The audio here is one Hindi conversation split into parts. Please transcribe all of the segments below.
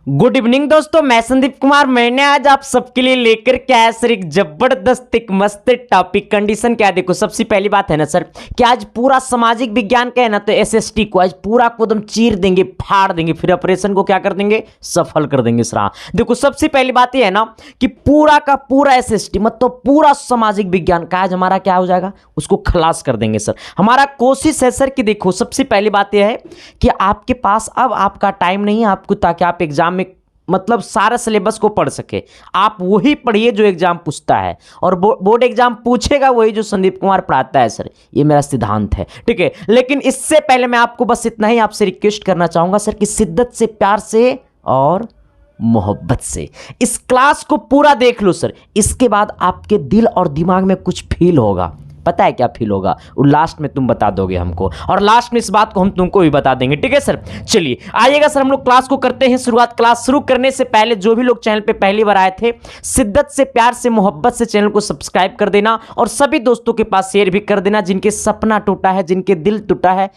गुड इवनिंग दोस्तों, मैं संदीप कुमार। मैंने आज आप सबके लिए लेकर के आया सर एक जबरदस्त एक मस्त टॉपिक। कंडीशन क्या देखो, सबसे पहली बात है ना सर कि आज पूरा सामाजिक विज्ञान का है ना, तो एसएसटी को आज पूरा को एकदम चीर देंगे, फाड़ देंगे, फिर ऑपरेशन को क्या कर देंगे, सफल कर देंगे सर। देखो सबसे पहली बात यह है ना कि पूरा का पूरा एसएसटी मतलब पूरा सामाजिक विज्ञान का आज हमारा क्या हो जाएगा, उसको खलास कर देंगे सर। हमारा कोशिश है सर कि देखो सबसे पहली बात यह है कि आपके पास अब आपका टाइम नहीं है आपको, ताकि आप एग्जाम में मतलब सारा सिलेबस को पढ़ सके। आप वही पढ़िए जो एग्जाम पूछता है, और बोर्ड एग्जाम पूछेगा वही जो संदीप कुमार पढ़ाता है सर। ये मेरा सिद्धांत है, ठीक है। लेकिन इससे पहले मैं आपको बस इतना ही आपसे रिक्वेस्ट करना चाहूंगा सर कि शिद्दत से, प्यार से और मोहब्बत से इस क्लास को पूरा देख लो सर। इसके बाद आपके दिल और दिमाग में कुछ फील होगा, पता है क्या फील होगा, वो लास्ट में तुम बता दोगे हमको, और लास्ट में इस बात को हम तुमको भी बता देंगे, ठीक है सर। चलिए आइएगा सर, हम लोग क्लास को करते हैं शुरुआत। क्लास शुरू करने से पहले जो भी लोग चैनल पे पहली बार आए थे, शिद्दत से, प्यार से, मोहब्बत से चैनल को सब्सक्राइब कर देना, और सभी दोस्तों के पास शेयर भी कर देना। जिनके सपना टूटा है, जिनके दिल टूटा है,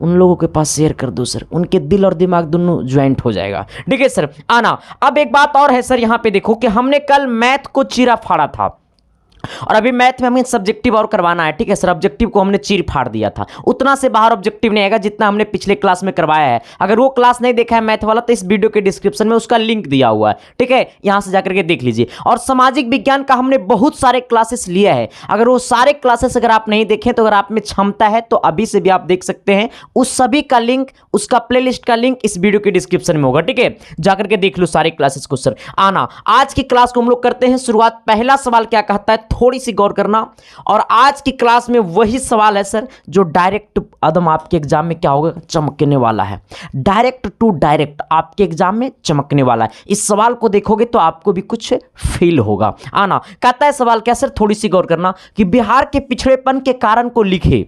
उन लोगों के पास शेयर कर दो सर, उनके दिल और दिमाग दोनों ज्वाइंट हो जाएगा, ठीक है सर। आना अब एक बात और है सर, यहां पे देखो कि हमने कल मैथ को चीरा फाड़ा था, और अभी मैथ में हमें सब्जेक्टिव और करवाना है, ठीक है सर। ऑब्जेक्टिव को हमने चीर फाड़ दिया था, उतना से बाहर ऑब्जेक्टिव नहीं आएगा जितना हमने पिछले क्लास में करवाया है। अगर वो क्लास नहीं देखा है मैथ वाला, तो इस वीडियो के डिस्क्रिप्शन में उसका लिंक दिया हुआ है, ठीक है, यहां से जाकर के देख लीजिए। और सामाजिक विज्ञान का हमने बहुत सारे क्लासेस लिया है, अगर वो सारे क्लासेस अगर आप नहीं देखें, तो अगर आप में क्षमता है तो अभी से भी आप देख सकते हैं। उस सभी का लिंक, उसका प्लेलिस्ट का लिंक इस वीडियो के डिस्क्रिप्शन में होगा, ठीक है, जाकर के देख लो सारे क्लासेस को सर। आना आज की क्लास को हम लोग करते हैं शुरुआत। पहला सवाल क्या कहता है, थोड़ी सी गौर करना। और आज की क्लास में वही सवाल है सर जो डायरेक्ट एकदम आपके एग्जाम में क्या होगा, चमकने वाला है। डायरेक्ट टू डायरेक्ट आपके एग्जाम में चमकने वाला है। इस सवाल को देखोगे तो आपको भी कुछ फील होगा। आना कहता है सवाल क्या सर, थोड़ी सी गौर करना कि बिहार के पिछड़ेपन के कारण को लिखे।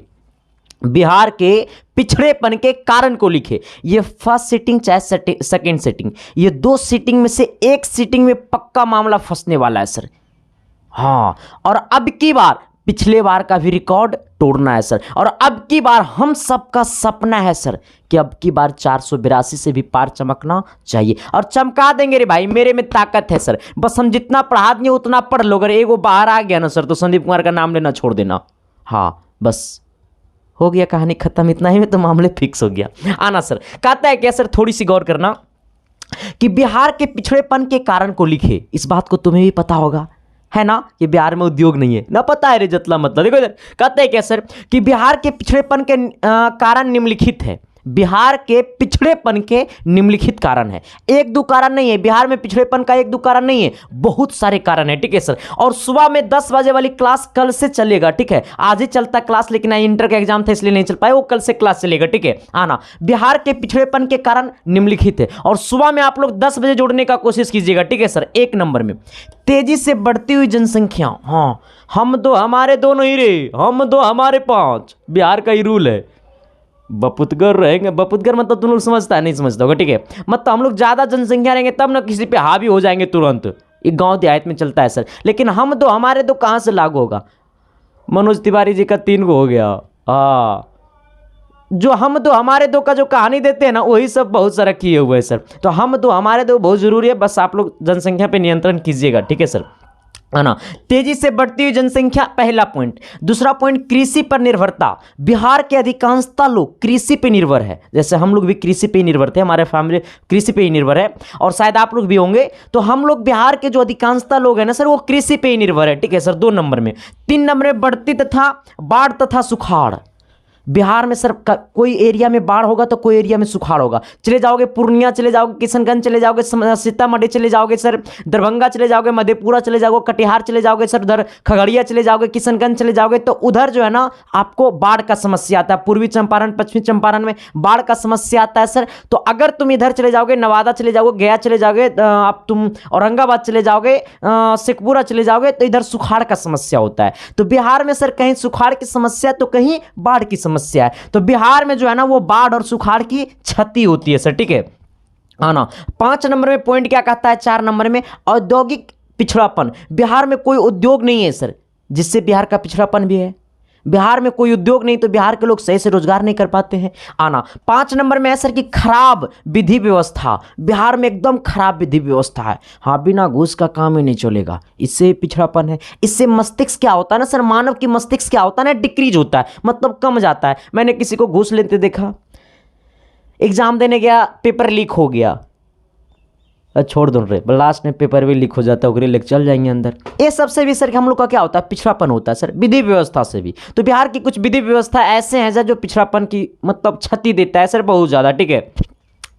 बिहार के पिछड़ेपन के कारण को लिखे। ये फर्स्ट सीटिंग चाहे सेकंड सीटिंग, ये दो सीटिंग में से एक सीटिंग में पक्का मामला फंसने वाला है सर। हाँ, और अब की बार पिछले बार का भी रिकॉर्ड तोड़ना है सर। और अब की बार हम सबका सपना है सर कि अब की बार 482 से भी पार चमकना चाहिए, और चमका देंगे रे भाई, मेरे में ताकत है सर। बस हम जितना पढ़ा देंगे उतना पढ़ लो। अगर एगो बाहर आ गया ना सर, तो संदीप कुमार का नाम लेना छोड़ देना। हाँ बस हो गया, कहानी खत्म, इतना ही में तो मामले फिक्स हो गया। आना सर कहता है क्या सर, थोड़ी सी गौर करना कि बिहार के पिछड़ेपन के कारण को लिखे। इस बात को तुम्हें भी पता होगा है ना कि बिहार में उद्योग नहीं है ना, पता है रे जतला मतलब। देखो इधर कहते हैं क्या सर कि बिहार के पिछड़ेपन के कारण निम्नलिखित है। बिहार के पिछड़ेपन के निम्नलिखित कारण है। एक दो कारण नहीं है, बिहार में पिछड़ेपन का एक दो कारण नहीं है, बहुत सारे कारण है, ठीक है सर। और सुबह में 10 बजे वाली क्लास कल से चलेगा, ठीक है। आज ही चलता क्लास, लेकिन इंटर का एग्जाम था इसलिए नहीं चल पाए, वो कल से क्लास चलेगा, ठीक है। आना बिहार के पिछड़ेपन के कारण निम्नलिखित है, और सुबह में आप लोग 10 बजे जोड़ने का कोशिश कीजिएगा, ठीक है सर। एक नंबर में तेजी से बढ़ती हुई जनसंख्या। हाँ, हम दो हमारे दो नहीं रे, हम दो हमारे 5, बिहार का ही रूल है। बपुतगर रहेंगे, बपुतगर मतलब तुम लोग समझता है, नहीं समझता होगा, ठीक है। मतलब हम लोग ज़्यादा जनसंख्या रहेंगे तब ना किसी पे हावी हो जाएंगे तुरंत। एक गांव देहात में चलता है सर। लेकिन हम दो हमारे दो कहाँ से लागू होगा, मनोज तिवारी जी का 3 को हो गया। हाँ, जो हम दो हमारे दो का जो कहानी देते हैं ना, वही सब बहुत सारा किए हुए हैं सर। तो हम दो हमारे दो बहुत जरूरी है, बस आप लोग जनसंख्या पे नियंत्रण कीजिएगा, ठीक है सर। है ना, तेजी से बढ़ती हुई जनसंख्या पहला पॉइंट। दूसरा पॉइंट कृषि पर निर्भरता। बिहार के अधिकांशता लोग कृषि पे निर्भर है, जैसे हम लोग भी कृषि पे ही निर्भर थे, हमारे फैमिली कृषि पे ही निर्भर है, और शायद आप लोग भी होंगे। तो हम लोग बिहार के जो अधिकांशता लोग हैं ना सर, वो कृषि पे ही निर्भर है, ठीक है सर, 2 नंबर में। 3 नंबर में बढ़ती तथा बाढ़ तथा सुखाड़। बिहार में सर कोई एरिया में बाढ़ होगा तो कोई एरिया में सुखाड़ होगा। चले जाओगे पूर्णिया, चले जाओगे किशनगंज, चले जाओगे सीतामढ़ी, चले जाओगे सर दरभंगा, चले जाओगे मधेपुरा, चले जाओगे कटिहार, चले जाओगे सर उधर खगड़िया, चले जाओगे किशनगंज, चले जाओगे तो उधर जो है ना आपको बाढ़ का समस्या आता है। पूर्वी चंपारण, पश्चिमी चंपारण में बाढ़ का समस्या आता है सर। तो अगर तुम इधर चले जाओगे, नवादा चले जाओगे, गया चले जाओगे, आप तुम औरंगाबाद चले जाओगे, शेखपुरा चले जाओगे, तो इधर सुखाड़ का समस्या होता है। तो बिहार में सर कहीं सुखाड़ की समस्या तो कहीं बाढ़ की समस्या है। तो बिहार में जो है ना वो बाढ़ और सुखाड़ की क्षति होती है सर, ठीक है। आना 5 नंबर में पॉइंट क्या कहता है, 4 नंबर में औद्योगिक पिछड़ापन। बिहार में कोई उद्योग नहीं है सर, जिससे बिहार का पिछड़ापन भी है। बिहार में कोई उद्योग नहीं तो बिहार के लोग सही से रोजगार नहीं कर पाते हैं। आना 5 नंबर में है सर कि खराब विधि व्यवस्था, बिहार में एकदम खराब विधि व्यवस्था है। हाँ, बिना घूस का काम ही नहीं चलेगा, इससे पिछड़ापन है। इससे मस्तिष्क क्या होता है ना सर, मानव की मस्तिष्क क्या होता है ना, डिक्रीज होता है, मतलब कम जाता है। मैंने किसी को घूस लेते देखा, एग्जाम देने गया, पेपर लीक हो गया, छोड़ दो रे, लास्ट में पेपर भी लीक हो जाता है, ओकरे लेके चल जाएंगे अंदर। ये सबसे भी सर हम लोग का क्या होता है, पिछड़ापन होता है सर, विधि व्यवस्था से भी। तो बिहार की कुछ विधि व्यवस्था ऐसे हैं सर जो पिछड़ापन की मतलब क्षति देता है सर, बहुत ज़्यादा। ठीक है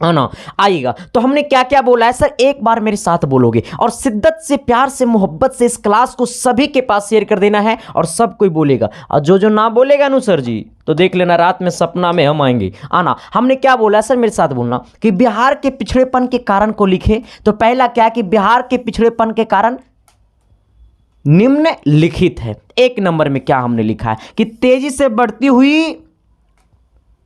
ना, आइएगा। तो हमने क्या क्या बोला है सर, एक बार मेरे साथ बोलोगे और शिद्दत से, प्यार से, मोहब्बत से इस क्लास को सभी के पास शेयर कर देना है और सब कोई बोलेगा। और जो जो ना बोलेगा नु सर जी, तो देख लेना रात में सपना में हम आएंगे। आना, हमने क्या बोला है सर, मेरे साथ बोलना कि बिहार के पिछड़ेपन के कारण को लिखे। तो पहला क्या कि बिहार के पिछड़ेपन के कारण निम्नलिखित है। 1 नंबर में क्या हमने लिखा है कि तेजी से बढ़ती हुई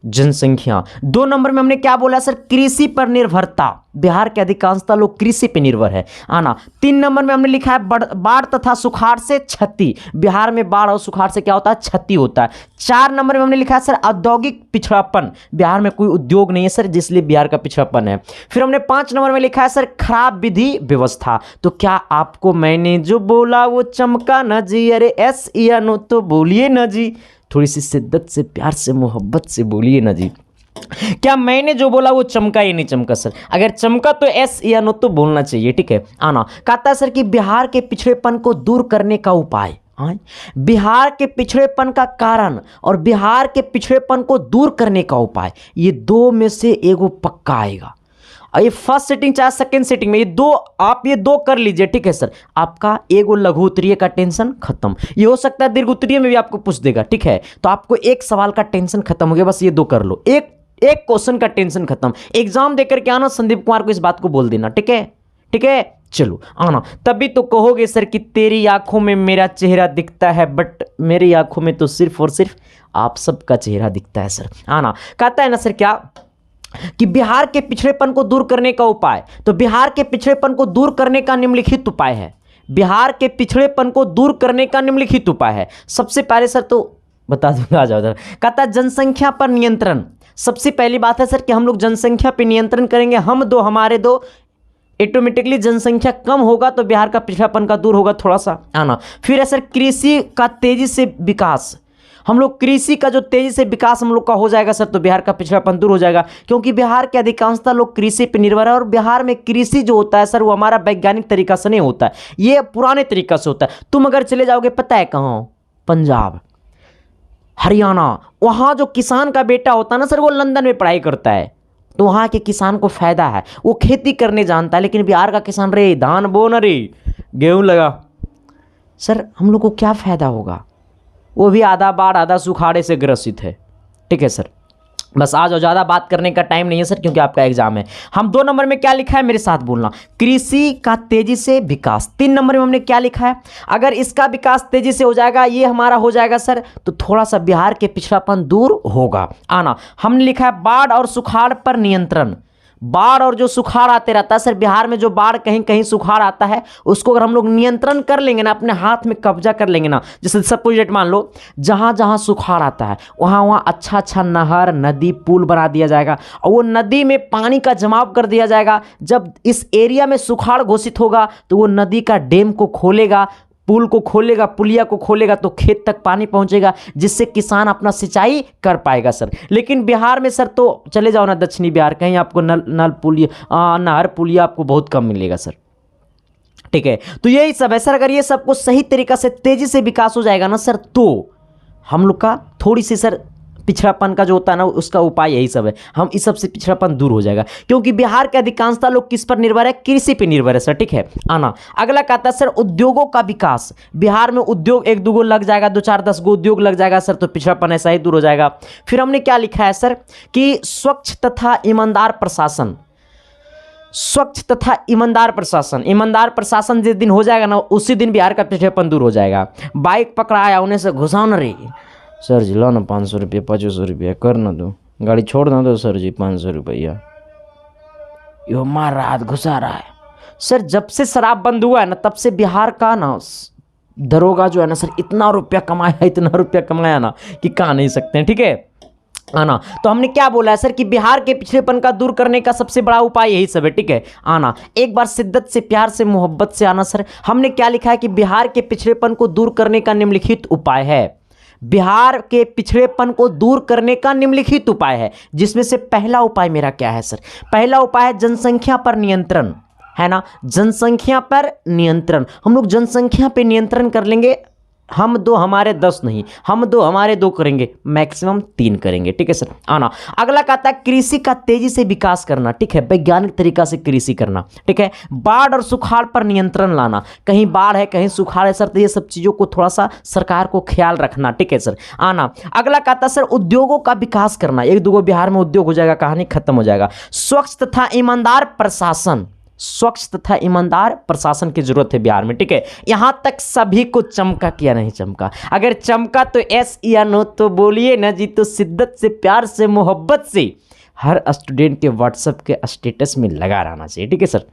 जनसंख्या। 2 नंबर में हमने क्या बोला सर, कृषि पर निर्भरता, बिहार के अधिकांशता लोग कृषि पर निर्भर है। आना 3 नंबर में हमने लिखा है बाढ़ तथा सुखाड़ से क्षति, बिहार में बाढ़ और सुखाड़ से क्या होता है, क्षति होता है। 4 नंबर में हमने लिखा है सर औद्योगिक पिछड़ापन, बिहार में कोई उद्योग नहीं है सर, जिसलिए बिहार का पिछड़ापन है। फिर हमने 5 नंबर में लिखा है सर खराब विधि व्यवस्था। तो क्या आपको मैंने जो बोला वो चमका न जी, अरे एस या नो तो बोलिए न जी, थोड़ी सी शिद्दत से, प्यार से, मोहब्बत से बोलिए ना जी। क्या मैंने जो बोला वो चमका या नहीं चमका सर? अगर चमका तो एस या नो तो बोलना चाहिए। ठीक है, आना कहता है सर कि बिहार के पिछड़ेपन को दूर करने का उपाय, बिहार के पिछड़ेपन का कारण और बिहार के पिछड़ेपन को दूर करने का उपाय, ये 2 में से एगो पक्का आएगा। ये फर्स्ट सेटिंग चाहे सेकंड सेटिंग में, ये 2 आप ये 2 कर लीजिए। ठीक है सर, आपका एगो लघु उत्तरीय का टेंशन खत्म। ये हो सकता है दीर्घ उत्तरीय में भी आपको पूछ देगा। ठीक है, तो आपको एक सवाल का टेंशन खत्म हो गया, बस ये 2 कर लो, एक क्वेश्चन का टेंशन खत्म। एग्जाम देकर के आना, संदीप कुमार को इस बात को बोल देना। ठीक है, ठीक है, चलो आना। तभी तो कहोगे सर कि तेरी आंखों में मेरा चेहरा दिखता है, बट मेरी आंखों में तो सिर्फ और सिर्फ आप सबका चेहरा दिखता है सर। आना कहता है ना सर क्या कि बिहार के पिछड़ेपन को दूर करने का उपाय। तो बिहार के पिछड़ेपन को दूर करने का निम्नलिखित उपाय है, बिहार के पिछड़ेपन को दूर करने का निम्नलिखित उपाय है। सबसे पहले सर तो बता दूंगा, आ जाओ इधर। कहता है जनसंख्या पर नियंत्रण। सबसे पहली बात है सर कि हम लोग जनसंख्या पर नियंत्रण करेंगे, हम 2 हमारे 2, ऑटोमेटिकली जनसंख्या कम होगा तो बिहार का पिछड़ापन का दूर होगा थोड़ा सा। आना फिर है सर कृषि का तेजी से विकास। हम लोग कृषि का जो तेजी से विकास हम लोग का हो जाएगा सर, तो बिहार का पिछड़ापन दूर हो जाएगा, क्योंकि बिहार के अधिकांशता लोग कृषि पर निर्भर है। और बिहार में कृषि जो होता है सर, वो हमारा वैज्ञानिक तरीका से नहीं होता है, ये पुराने तरीका से होता है। तुम अगर चले जाओगे पता है कहाँ, पंजाब, हरियाणा, वहाँ जो किसान का बेटा होता है ना सर, वो लंदन में पढ़ाई करता है, तो वहाँ के किसान को फायदा है, वो खेती करने जानता है। लेकिन बिहार का किसान रे धान बो न रे गेहूँ लगा, सर हम लोग को क्या फायदा होगा? वो भी आधा बाढ़ आधा सुखाड़े से ग्रसित है। ठीक है सर, बस आ जाओ, ज़्यादा बात करने का टाइम नहीं है सर, क्योंकि आपका एग्जाम है। हम 2 नंबर में क्या लिखा है, मेरे साथ बोलना, कृषि का तेजी से विकास। 3 नंबर में हमने क्या लिखा है, अगर इसका विकास तेजी से हो जाएगा, ये हमारा हो जाएगा सर, तो थोड़ा सा बिहार के पिछड़ापन दूर होगा। आना हमने लिखा है बाढ़ और सुखाड़ पर नियंत्रण। बाढ़ और जो सुखाड़ आते रहता है सर, बिहार में जो बाढ़ कहीं कहीं सुखाड़ आता है, उसको अगर हम लोग नियंत्रण कर लेंगे ना, अपने हाथ में कब्जा कर लेंगे ना, जैसे सपोजिट मान लो जहाँ जहाँ सुखाड़ आता है वहाँ वहाँ अच्छा अच्छा नहर, नदी, पुल बना दिया जाएगा, और वो नदी में पानी का जमाव कर दिया जाएगा। जब इस एरिया में सुखाड़ घोषित होगा तो वो नदी का डैम को खोलेगा, पुल को खोलेगा, पुलिया को खोलेगा, तो खेत तक पानी पहुंचेगा, जिससे किसान अपना सिंचाई कर पाएगा सर। लेकिन बिहार में सर तो चले जाओ ना दक्षिणी बिहार, कहीं आपको नल पुलिया, नहर पुलिया आपको बहुत कम मिलेगा सर। ठीक है, तो यही सब है सर। अगर ये सबको सही तरीका से तेजी से विकास हो जाएगा ना सर, तो हम लोग का थोड़ी सी सर पिछड़ापन का जो होता है ना, उसका उपाय यही सब है, हम इस सब से पिछड़ापन दूर हो जाएगा, क्योंकि बिहार के अधिकांशता लोग किस पर निर्भर है, कृषि पर निर्भर है सर। ठीक है, आना अगला कहता है सर उद्योगों का विकास। बिहार में उद्योग 1-2 गो लग जाएगा, 2-4-10 गो उद्योग लग जाएगा सर, तो पिछड़ापन ऐसा ही दूर हो जाएगा। फिर हमने क्या लिखा है सर कि स्वच्छ तथा ईमानदार प्रशासन। स्वच्छ तथा ईमानदार प्रशासन, ईमानदार प्रशासन जिस दिन हो जाएगा ना, उसी दिन बिहार का पिछड़ापन दूर हो जाएगा। बाइक पकड़ाया उन्हें से घुसाओ न रही, सर जी लो ना 500 रुपये 500 रुपया कर ना दो, गाड़ी छोड़ ना दो सर जी 500 रुपया, यो मार रहा हाथ घुसा रहा है। सर जब से शराब बंद हुआ है ना, तब से बिहार का ना दरोगा जो है ना सर, इतना रुपया कमाया ना कि कहा नहीं सकते हैं, ठीक है आना। तो हमने क्या बोला है सर कि बिहार के पिछड़ेपन का दूर करने का सबसे बड़ा उपाय यही सब है, ठीक है आना। एक बार शिद्दत से, प्यार से, मोहब्बत से आना सर। हमने क्या लिखा है कि बिहार के पिछड़ेपन को दूर करने का निम्नलिखित उपाय है। बिहार के पिछड़ेपन को दूर करने का निम्नलिखित उपाय है, जिसमें से पहला उपाय मेरा क्या है सर? पहला उपाय है जनसंख्या पर नियंत्रण, है ना, जनसंख्या पर नियंत्रण। हम लोग जनसंख्या पे नियंत्रण कर लेंगे, हम 2 हमारे 10 नहीं, हम 2 हमारे 2 करेंगे, मैक्सिमम 3 करेंगे, ठीक है सर आना। अगला कहता है कृषि का तेजी से विकास करना, ठीक है, वैज्ञानिक तरीका से कृषि करना, ठीक है। बाढ़ और सुखाड़ पर नियंत्रण लाना, कहीं बाढ़ है कहीं सुखाड़ है सर, तो ये सब चीज़ों को थोड़ा सा सरकार को ख्याल रखना, ठीक है सर आना। अगला कहता है सर उद्योगों का विकास करना, 1-2 बिहार में उद्योग हो जाएगा, कहानी खत्म हो जाएगा। स्वच्छ तथा ईमानदार प्रशासन, स्वच्छ तथा ईमानदार प्रशासन की जरूरत है बिहार में, ठीक है। यहां तक सभी को चमका क्या नहीं चमका? अगर चमका तो एस या नो तो बोलिए ना जी। तो शिद्दत से, प्यार से, मोहब्बत से हर स्टूडेंट के व्हाट्सएप के स्टेटस में लगा रहना चाहिए, ठीक है सर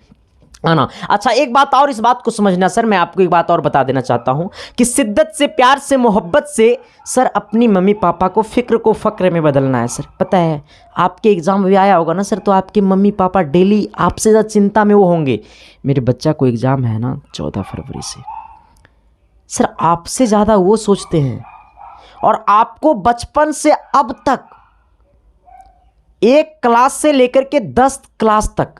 आना। अच्छा एक बात और, इस बात को समझना सर, मैं आपको एक बात और बता देना चाहता हूं कि शिद्दत से, प्यार से, मोहब्बत से सर अपनी मम्मी पापा को, फिक्र को फक्र में बदलना है सर। पता है आपके एग्जाम भी आया होगा ना सर, तो आपके मम्मी पापा डेली आपसे ज़्यादा चिंता में वो होंगे, मेरे बच्चा को एग्ज़ाम है ना 14 फरवरी से, सर आपसे ज़्यादा वो सोचते हैं। और आपको बचपन से अब तक 1 क्लास से लेकर के 10 क्लास तक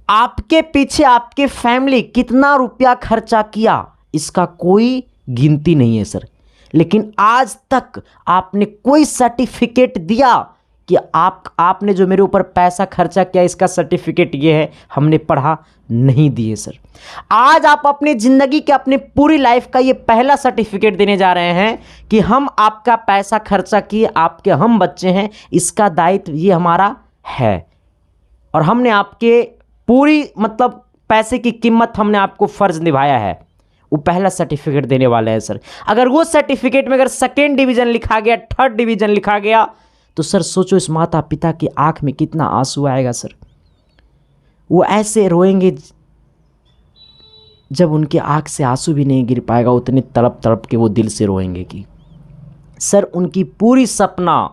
आपके पीछे आपके फैमिली कितना रुपया खर्चा किया, इसका कोई गिनती नहीं है सर। लेकिन आज तक आपने कोई सर्टिफिकेट दिया कि आपने जो मेरे ऊपर पैसा खर्चा किया इसका सर्टिफिकेट ये है, हमने पढ़ा नहीं दिए सर। आज आप अपनी ज़िंदगी के, अपनी पूरी लाइफ का ये पहला सर्टिफिकेट देने जा रहे हैं कि हम आपका पैसा खर्चा किए, आपके हम बच्चे हैं, इसका दायित्व ये हमारा है। और हमने आपके पूरी मतलब पैसे की कीमत, हमने आपको फ़र्ज़ निभाया है, वो पहला सर्टिफिकेट देने वाले हैं सर। अगर वो सर्टिफिकेट में अगर 2nd डिवीज़न लिखा गया, 3rd डिवीज़न लिखा गया, तो सर सोचो इस माता पिता की आंख में कितना आंसू आएगा सर। वो ऐसे रोएंगे जब उनके आंख से आंसू भी नहीं गिर पाएगा, उतने तड़प तड़प के वो दिल से रोएंगे कि सर उनकी पूरी सपना,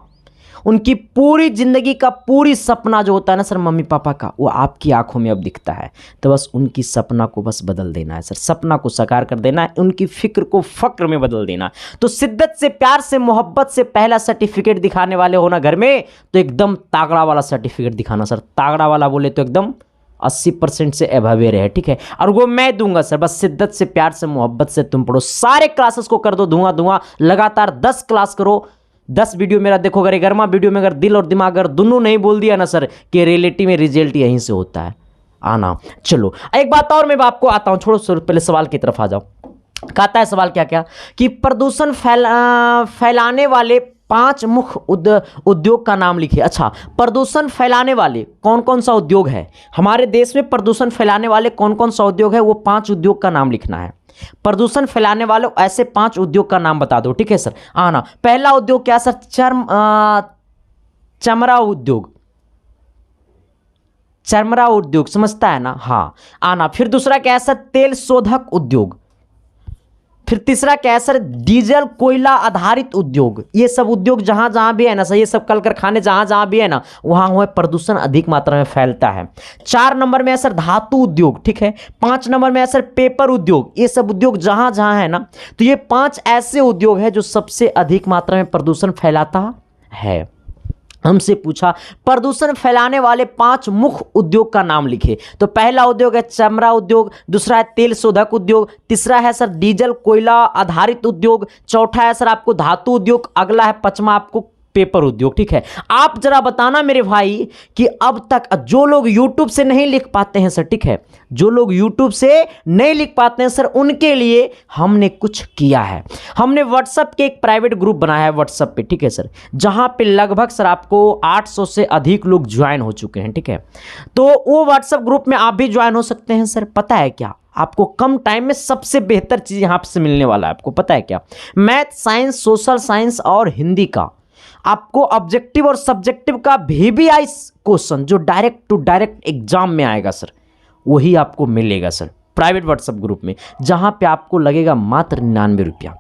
उनकी पूरी ज़िंदगी का पूरी सपना जो होता है ना सर मम्मी पापा का, वो आपकी आंखों में अब दिखता है। तो बस उनकी सपना को बस बदल देना है सर, सपना को साकार कर देना है, उनकी फिक्र को फक्र में बदल देना है। तो शिद्दत से, प्यार से, मोहब्बत से पहला सर्टिफिकेट दिखाने वाले हो ना घर में, तो एकदम तागड़ा वाला सर्टिफिकेट दिखाना सर। तागड़ा वाला बोले तो एकदम 80% से एभवे रहे, ठीक है। और वो मैं दूंगा सर, बस शिद्दत से, प्यार से, मोहब्बत से तुम पढ़ो। सारे क्लासेस को कर दो धुआं, लगातार 10 क्लास करो, 10 वीडियो मेरा देखो। अगर 11वां वीडियो में अगर दिल और दिमाग अगर दोनों नहीं बोल दिया ना सर कि रियलिटी में रिजल्ट यहीं से होता है आना। चलो एक बात और मैं आपको आता हूँ, छोड़ो सर पहले सवाल की तरफ आ जाओ। कहता है सवाल क्या क्या कि प्रदूषण फैलाने वाले 5 मुख्य उद्योग का नाम लिखिए। अच्छा, प्रदूषण फैलाने वाले कौन कौन सा उद्योग है हमारे देश में? प्रदूषण फैलाने वाले कौन कौन सा उद्योग है, वो 5 उद्योग का नाम लिखना है। प्रदूषण फैलाने वाले ऐसे 5 उद्योग का नाम बता दो, ठीक है सर आना। पहला उद्योग क्या सर? चमड़ा उद्योग, चमड़ा उद्योग समझता है ना? हाँ आना। फिर दूसरा क्या है सर? तेल शोधक उद्योग। फिर तीसरा क्या है सर? डीजल कोयला आधारित उद्योग। ये सब उद्योग जहां जहां भी है ना सर, ये सब कल कारखाने जहां जहां भी है ना, वहां वहां प्रदूषण अधिक मात्रा में फैलता है। 4 नंबर में है सर धातु उद्योग, ठीक है। 5 नंबर में है सर पेपर उद्योग। ये सब उद्योग जहां जहां है ना, तो ये 5 ऐसे उद्योग है जो सबसे अधिक मात्रा में प्रदूषण फैलाता है। हमसे पूछा प्रदूषण फैलाने वाले 5 मुख्य उद्योग का नाम लिखे। तो पहला उद्योग है चमड़ा उद्योग, दूसरा है तेल शोधक उद्योग, तीसरा है सर डीजल कोयला आधारित उद्योग, चौथा है सर आपको धातु उद्योग, अगला है 5वां आपको पेपर उद्योग, ठीक है। आप जरा बताना मेरे भाई कि अब तक जो लोग YouTube से नहीं लिख पाते हैं सर, ठीक है, जो लोग YouTube से नहीं लिख पाते हैं सर, उनके लिए हमने कुछ किया है। हमने WhatsApp के एक प्राइवेट ग्रुप बनाया है WhatsApp पे, ठीक है सर, जहां पे लगभग सर आपको 800 से अधिक लोग ज्वाइन हो चुके हैं, ठीक है। तो वो WhatsApp ग्रुप में आप भी ज्वाइन हो सकते हैं सर। पता है क्या, आपको कम टाइम में सबसे बेहतर चीज़ यहाँ से मिलने वाला है। आपको पता है क्या? मैथ, साइंस, सोशल साइंस और हिंदी का आपको ऑब्जेक्टिव और सब्जेक्टिव का VBI क्वेश्चन जो डायरेक्ट टू डायरेक्ट एग्जाम में आएगा सर, वही आपको मिलेगा सर। प्राइवेट व्हाट्सएप ग्रुप में, जहां पे आपको लगेगा मात्र 99 रुपया।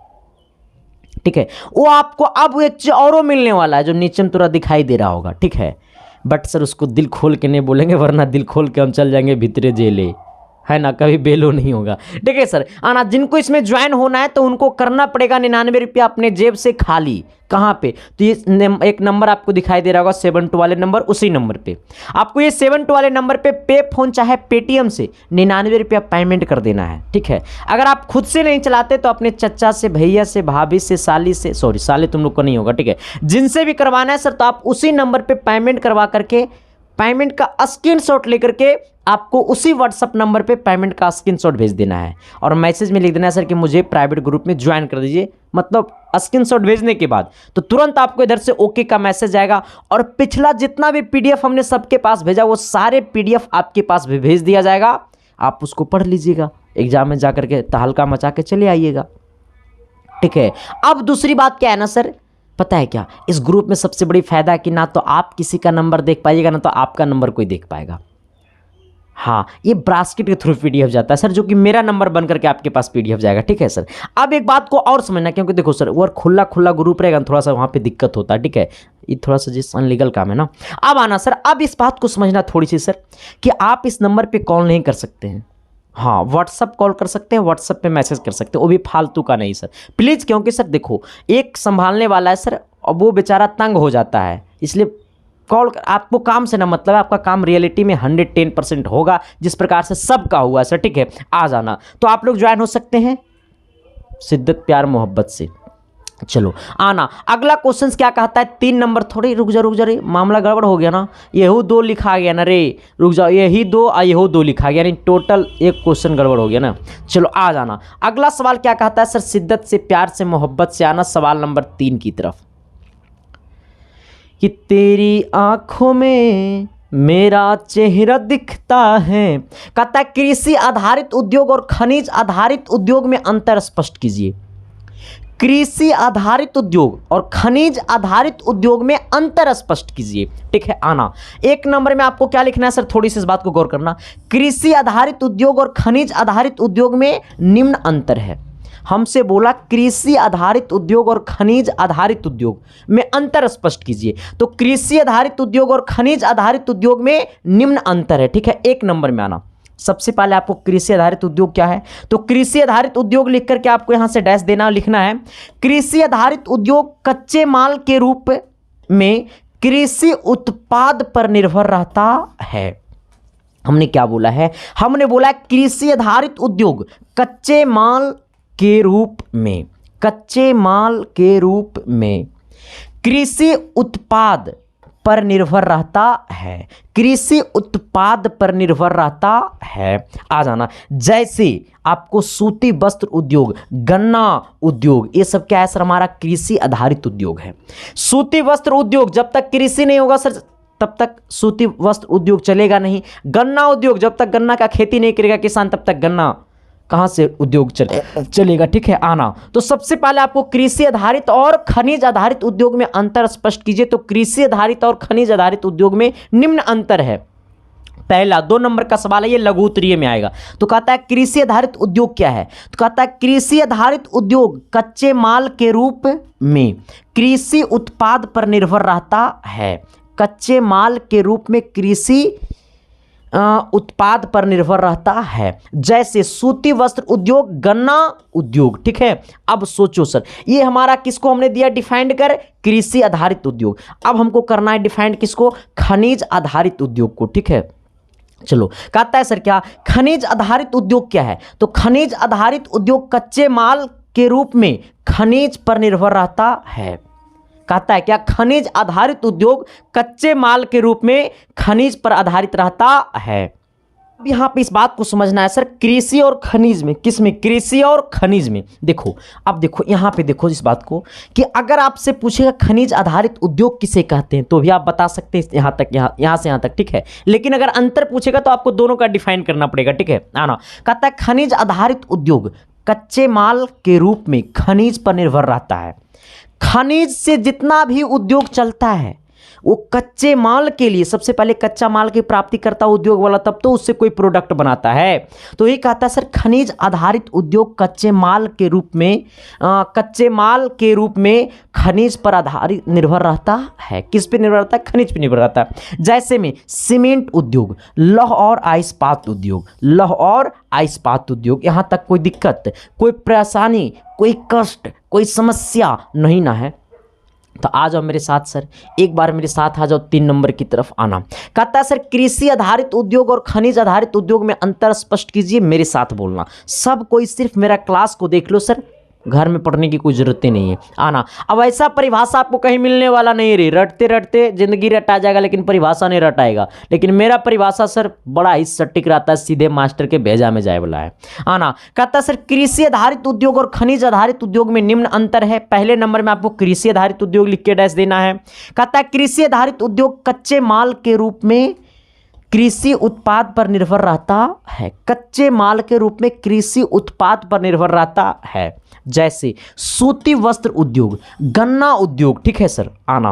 ठीक है, वो आपको अब एक चीज और मिलने वाला है जो नीचे में थोड़ा दिखाई दे रहा होगा। ठीक है, बट सर उसको दिल खोल के नहीं बोलेंगे, वरना दिल खोल के हम चल जाएंगे भीतरे जेले, है ना, कभी बेलो नहीं होगा। ठीक है सर, आना जिनको इसमें ज्वाइन होना है तो उनको करना पड़ेगा 99 रुपया अपने जेब से खाली। कहाँ पे, तो ये एक नंबर आपको दिखाई दे रहा होगा 72 वाले नंबर, उसी नंबर पे आपको ये 72 वाले नंबर पे पे फोन चाहे पेटीएम से 99 रुपया पेमेंट कर देना है। ठीक है, अगर आप खुद से नहीं चलाते तो अपने चचा से, भैया से, भाभी से, साली से, सॉरी साले तुम लोग को नहीं होगा, ठीक है, जिनसे भी करवाना है सर, तो आप उसी नंबर पे पेमेंट करवा करके पेमेंट का स्क्रीनशॉट लेकर के आपको उसी व्हाट्सएप नंबर पे पेमेंट का स्क्रीनशॉट भेज देना है और मैसेज में लिख देना है सर कि मुझे प्राइवेट ग्रुप में ज्वाइन कर दीजिए। मतलब स्क्रीनशॉट भेजने के बाद तो तुरंत आपको इधर से ओके का मैसेज आएगा और पिछला जितना भी पीडीएफ हमने सबके पास भेजा वो सारे पीडीएफ आपके पास भी भेज दिया जाएगा। आप उसको पढ़ लीजिएगा, एग्जाम में जाकर के तहलका मचा के चले आइएगा। ठीक है, अब दूसरी बात क्या है ना सर, पता है क्या, इस ग्रुप में सबसे बड़ी फायदा है कि ना तो आप किसी का नंबर देख पाइएगा ना तो आपका नंबर कोई देख पाएगा। हाँ, ये ब्रास्केट के थ्रू पीडीएफ जाता है सर, जो कि मेरा नंबर बन करके आपके पास पीडीएफ जाएगा। ठीक है सर, अब एक बात को और समझना, क्योंकि देखो सर वो खुला खुला ग्रुप रहेगा थोड़ा सा वहाँ पे दिक्कत होता है। ठीक है, ये थोड़ा सा जिस अनलीगल काम है ना। अब आना सर, अब इस बात को समझना थोड़ी सी सर कि आप इस नंबर पर कॉल नहीं कर सकते हैं। हाँ, व्हाट्सअप कॉल कर सकते हैं, व्हाट्सअप पे मैसेज कर सकते हैं, वो भी फालतू का नहीं सर प्लीज़, क्योंकि सर देखो एक संभालने वाला है सर और वो बेचारा तंग हो जाता है, इसलिए कॉल आपको काम से ना मतलब है, आपका काम रियलिटी में 110% होगा जिस प्रकार से सबका हुआ सर। ठीक है, आ जाना तो आप लोग ज्वाइन हो सकते हैं शिद्दत प्यार मोहब्बत से। चलो आना, अगला क्वेश्चन क्या कहता है, 3 नंबर, थोड़ी रुक जा रे, मामला गड़बड़ हो गया ना, यही 2 लिखा गया ना रे, रुक जाओ, यही 2 और यही 2 लिखा गया, यानी टोटल एक क्वेश्चन गड़बड़ हो गया ना। चलो आ जाना, अगला सवाल क्या कहता है सर, शिद्दत से प्यार से मोहब्बत से आना सवाल नंबर 3 की तरफ, कि तेरी आंखों में मेरा चेहरा दिखता है। कहता है कृषि आधारित उद्योग और खनिज आधारित उद्योग में अंतर स्पष्ट कीजिए। कृषि आधारित उद्योग और खनिज आधारित उद्योग में अंतर स्पष्ट कीजिए। ठीक है, आना 1 नंबर में आपको क्या लिखना है सर, थोड़ी सी इस बात को गौर करना, कृषि आधारित उद्योग और खनिज आधारित उद्योग में निम्न अंतर है। हमसे बोला कृषि आधारित उद्योग और खनिज आधारित उद्योग में अंतर स्पष्ट कीजिए, तो कृषि आधारित उद्योग और खनिज आधारित उद्योग में निम्न अंतर है। ठीक है, 1 नंबर में आना, सबसे पहले आपको कृषि आधारित उद्योग क्या है, तो कृषि आधारित उद्योग लिख करके आपको यहां से डैश देना, लिखना है कृषि आधारित उद्योग कच्चे माल के रूप में कृषि उत्पाद पर निर्भर रहता है। हमने क्या बोला है, हमने बोला कृषि आधारित उद्योग कच्चे माल के रूप में, कच्चे माल के रूप में कृषि उत्पाद पर निर्भर रहता है, कृषि उत्पाद पर निर्भर रहता है। आ जाना, जैसे आपको सूती वस्त्र उद्योग, गन्ना उद्योग, ये सब क्या है सर, हमारा कृषि आधारित उद्योग है। सूती वस्त्र उद्योग जब तक कृषि नहीं होगा सर तब तक सूती वस्त्र उद्योग चलेगा नहीं। गन्ना उद्योग जब तक गन्ना का खेती नहीं करेगा किसान तब तक गन्ना कहाँ से उद्योग चलेगा। ठीक है, आना तो सबसे पहले आपको कृषि आधारित और खनिज आधारित उद्योग में अंतर स्पष्ट कीजिए, तो कृषि आधारित और खनिज आधारित उद्योग में निम्न अंतर है। पहला 2 नंबर का सवाल है, ये लघु उत्तरीय में आएगा, तो कहता है कृषि आधारित उद्योग क्या है, तो कहता है कृषि आधारित उद्योग कच्चे माल के रूप में कृषि उत्पाद पर निर्भर रहता है, कच्चे माल के रूप में कृषि उत्पाद पर निर्भर रहता है, जैसे सूती वस्त्र उद्योग, गन्ना उद्योग। ठीक है, अब सोचो सर, ये हमारा किसको हमने दिया डिफाइंड कर, कृषि आधारित उद्योग। अब हमको करना है डिफाइंड किसको, खनिज आधारित उद्योग को। ठीक है, चलो कहता है सर क्या, खनिज आधारित उद्योग क्या है, तो खनिज आधारित उद्योग कच्चे माल के रूप में खनिज पर निर्भर रहता है। कहता है क्या, खनिज आधारित उद्योग कच्चे माल के रूप में खनिज पर आधारित रहता है। अब यहाँ पे इस बात को समझना है सर, कृषि और खनिज में, किस में, कृषि और खनिज में। देखो अब देखो यहाँ पे देखो इस बात को कि अगर आपसे पूछेगा खनिज आधारित उद्योग किसे कहते हैं तो भी आप बता सकते हैं यहाँ तक, यहाँ से यहाँ तक। ठीक है, लेकिन अगर अंतर पूछेगा तो आपको दोनों का डिफाइन करना पड़ेगा। ठीक है, आना, कहता है खनिज आधारित उद्योग कच्चे माल के रूप में खनिज पर निर्भर रहता है। खनिज से जितना भी उद्योग चलता है वो कच्चे माल के लिए सबसे पहले कच्चा माल की प्राप्ति करता उद्योग वाला, तब तो उससे कोई प्रोडक्ट बनाता है। तो ये कहता है सर खनिज आधारित उद्योग कच्चे माल के रूप में खनिज पर आधारित निर्भर रहता है। किस पे निर्भर रहता है? खनिज पे निर्भर रहता है। जैसे में सीमेंट उद्योग, लौह और इस्पात उद्योग, यहाँ तक कोई दिक्कत, कोई परेशानी, कोई कष्ट, कोई समस्या नहीं ना है। तो आ जाओ मेरे साथ सर, एक बार मेरे साथ आ जाओ 3 नंबर की तरफ आना। कहता है सर कृषि आधारित उद्योग और खनिज आधारित उद्योग में अंतर स्पष्ट कीजिए, मेरे साथ बोलना। सब कोई सिर्फ मेरा क्लास को देख लो सर, घर में पढ़ने की कोई जरूरत नहीं है। आना। अब ऐसा परिभाषा आपको कहीं मिलने वाला नहीं रही, रटते रटते जिंदगी रटा जाएगा लेकिन परिभाषा नहीं रटाएगा। लेकिन मेरा परिभाषा सर बड़ा ही सटीक रहता है, सीधे मास्टर के भेजा में जाए वाला है। आना। कहता है सर कृषि आधारित उद्योग और खनिज आधारित उद्योग में निम्न अंतर है। पहले नंबर में आपको कृषि आधारित उद्योग लिख के डैश देना है। कहता है कृषि आधारित उद्योग कच्चे माल के रूप में कृषि उत्पाद पर निर्भर रहता है। कच्चे माल के रूप में कृषि उत्पाद पर निर्भर रहता है। जैसे सूती वस्त्र उद्योग, गन्ना उद्योग। ठीक है सर। आना।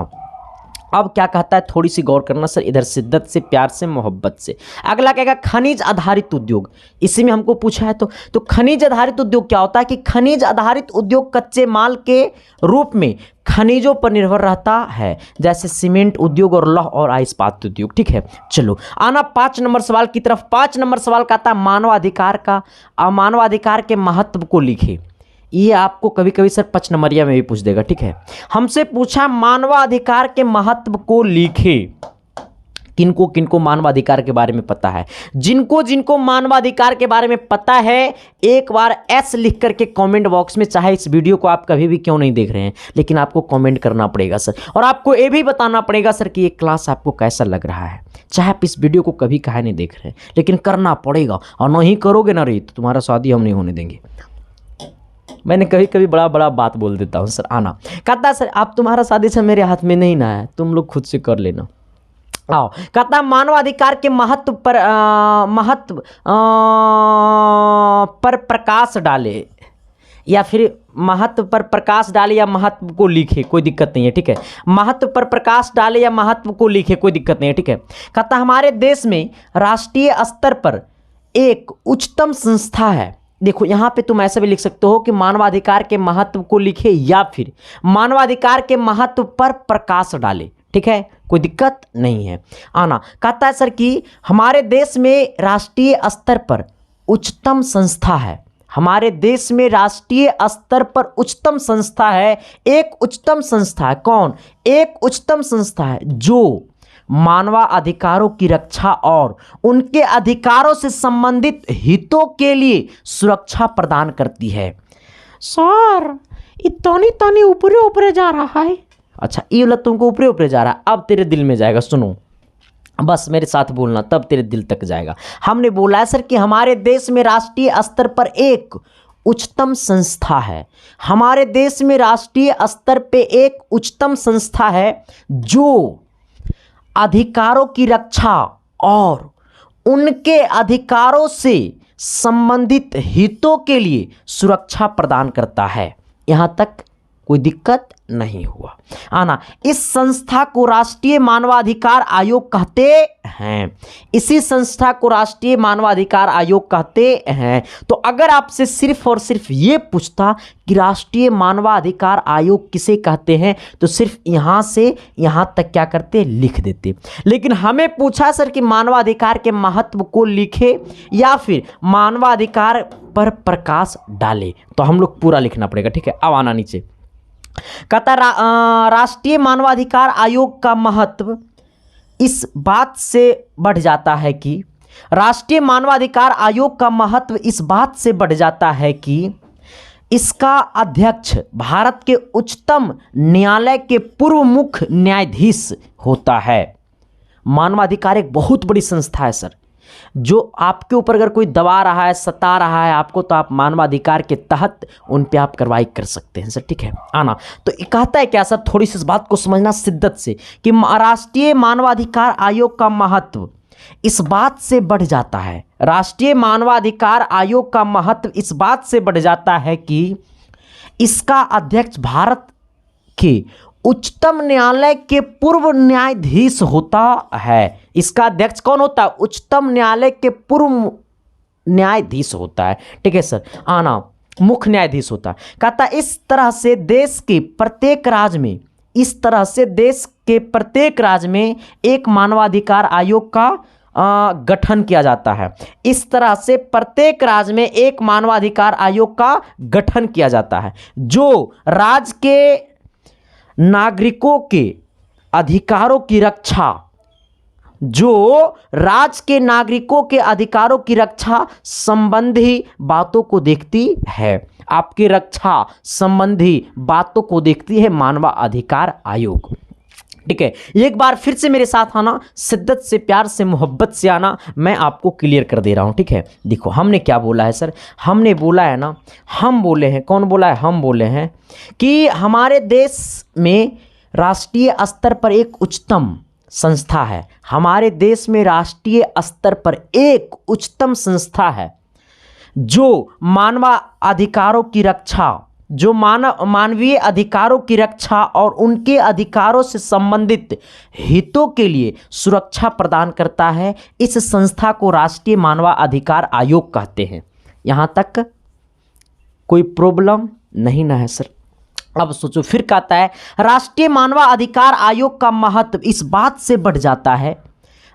अब क्या कहता है, थोड़ी सी गौर करना सर, इधर शिद्दत से, प्यार से, मोहब्बत से। अगला कहेगा खनिज आधारित उद्योग। इसी में हमको पूछा है तो खनिज आधारित उद्योग क्या होता है कि खनिज आधारित उद्योग कच्चे माल के रूप में खनिजों पर निर्भर रहता है, जैसे सीमेंट उद्योग और लौह और इस्पात उद्योग। ठीक है। चलो आना 5 नंबर सवाल की तरफ। 5 नंबर सवाल कहता है मानवाधिकार के महत्व को लिखे। ये आपको कभी कभी सर 5 नंबरिया में भी पूछ देगा। ठीक है। हमसे पूछा मानवाधिकार के महत्व को लिखे। किनको किनको मानवाधिकार के बारे में पता है? जिनको मानवाधिकार के बारे में पता है एक बार एस लिख करके कमेंट बॉक्स में, चाहे इस वीडियो को आप कभी भी क्यों नहीं देख रहे हैं लेकिन आपको कमेंट करना पड़ेगा सर। और आपको ये भी बताना पड़ेगा सर कि ये क्लास आपको कैसा लग रहा है। चाहे आप इस वीडियो को कभी काहे नहीं देख रहे हैं लेकिन करना पड़ेगा, और नहीं करोगे ना रे तो तुम्हारा शादी हम नहीं होने देंगे। मैंने कभी कभी बड़ा बात बोल देता हूँ सर। आना। कहता है सर आप तुम्हारा शादी से मेरे हाथ में नहीं ना है, तुम लोग खुद से कर लेना। आओ। कहता है मानवाधिकार के महत्व पर प्रकाश डाले, या फिर महत्व पर प्रकाश डाले या महत्व को लिखे, कोई दिक्कत नहीं है। ठीक है। महत्व पर प्रकाश डाले या महत्व को लिखे, कोई दिक्कत नहीं है। ठीक है। कहता है हमारे देश में राष्ट्रीय स्तर पर एक उच्चतम संस्था है। देखो यहाँ पे तुम ऐसा भी लिख सकते हो कि मानवाधिकार के महत्व को लिखे या फिर मानवाधिकार के महत्व पर प्रकाश डाले। ठीक है। कोई दिक्कत नहीं है। आना। कहता है सर कि हमारे देश में राष्ट्रीय स्तर पर उच्चतम संस्था है। हमारे देश में राष्ट्रीय स्तर पर उच्चतम संस्था है। एक उच्चतम संस्था है। कौन? एक उच्चतम संस्था है जो मानवाधिकारों की रक्षा और उनके अधिकारों से संबंधित हितों के लिए सुरक्षा प्रदान करती है। सर इतनी तनी ऊपरे ऊपरे जा रहा है। अच्छा ये वाला तुमको ऊपरे ऊपरे जा रहा है, अब तेरे दिल में जाएगा। सुनो बस मेरे साथ बोलना, तब तेरे दिल तक जाएगा। हमने बोला है सर कि हमारे देश में राष्ट्रीय स्तर पर एक उच्चतम संस्था है। हमारे देश में राष्ट्रीय स्तर पे एक उच्चतम संस्था है जो अधिकारों की रक्षा और उनके अधिकारों से संबंधित हितों के लिए सुरक्षा प्रदान करता है। यहाँ तक कोई दिक्कत नहीं हुआ। आना। इस संस्था को राष्ट्रीय मानवाधिकार आयोग कहते हैं। इसी संस्था को राष्ट्रीय मानवाधिकार आयोग कहते हैं। तो अगर आपसे सिर्फ और सिर्फ ये पूछता कि राष्ट्रीय मानवाधिकार आयोग किसे कहते हैं तो सिर्फ यहाँ से यहाँ तक क्या करते, लिख देते। लेकिन हमें पूछा सर कि मानवाधिकार के महत्व को लिखे या फिर मानवाधिकार पर प्रकाश डाले, तो हम लोग पूरा लिखना पड़ेगा। ठीक है। अब आना नीचे। कहता राष्ट्रीय मानवाधिकार आयोग का महत्व इस बात से बढ़ जाता है कि राष्ट्रीय मानवाधिकार आयोग का महत्व इस बात से बढ़ जाता है कि इसका अध्यक्ष भारत के उच्चतम न्यायालय के पूर्व मुख्य न्यायाधीश होता है। मानवाधिकार एक बहुत बड़ी संस्था है सर, जो आपके ऊपर अगर कोई दबा रहा है, सता रहा है आपको, तो आप मानवाधिकार के तहत उन पे आप कार्रवाई कर सकते हैं सर। ठीक है। आना। तो कहता है क्या सर, थोड़ी सी इस बात को समझना शिद्दत से कि राष्ट्रीय मानवाधिकार आयोग का महत्व इस बात से बढ़ जाता है। राष्ट्रीय मानवाधिकार आयोग का महत्व इस बात से बढ़ जाता है कि इसका अध्यक्ष भारत के उच्चतम न्यायालय के पूर्व न्यायाधीश होता है। इसका अध्यक्ष कौन होता है? उच्चतम न्यायालय के पूर्व न्यायाधीश होता है। ठीक है सर, आना मुख्य न्यायाधीश होता है। कहता है इस तरह से देश के प्रत्येक राज्य में, इस तरह से देश के प्रत्येक राज्य में एक मानवाधिकार आयोग का गठन किया जाता है। इस तरह से प्रत्येक राज्य में एक मानवाधिकार आयोग का गठन किया जाता है जो राज्य के नागरिकों के अधिकारों की रक्षा, जो राज्य के नागरिकों के अधिकारों की रक्षा संबंधी बातों को देखती है। आपकी रक्षा संबंधी बातों को देखती है मानवाधिकार आयोग। ठीक है, एक बार फिर से मेरे साथ आना, शिद्दत से, प्यार से, मोहब्बत से आना, मैं आपको क्लियर कर दे रहा हूं। ठीक है, देखो हमने क्या बोला है सर, हमने बोला है ना, हम बोले हैं, कौन बोला है? हम बोले हैं कि हमारे देश में राष्ट्रीय स्तर पर एक उच्चतम संस्था है। हमारे देश में राष्ट्रीय स्तर पर एक उच्चतम संस्था है जो मानवाधिकारों की रक्षा, जो मानवीय अधिकारों की रक्षा और उनके अधिकारों से संबंधित हितों के लिए सुरक्षा प्रदान करता है। इस संस्था को राष्ट्रीय मानवाधिकार आयोग कहते हैं। यहाँ तक कोई प्रॉब्लम नहीं ना है सर? अब सोचो, फिर कहता है राष्ट्रीय मानवाधिकार आयोग का महत्व इस बात से बढ़ जाता है,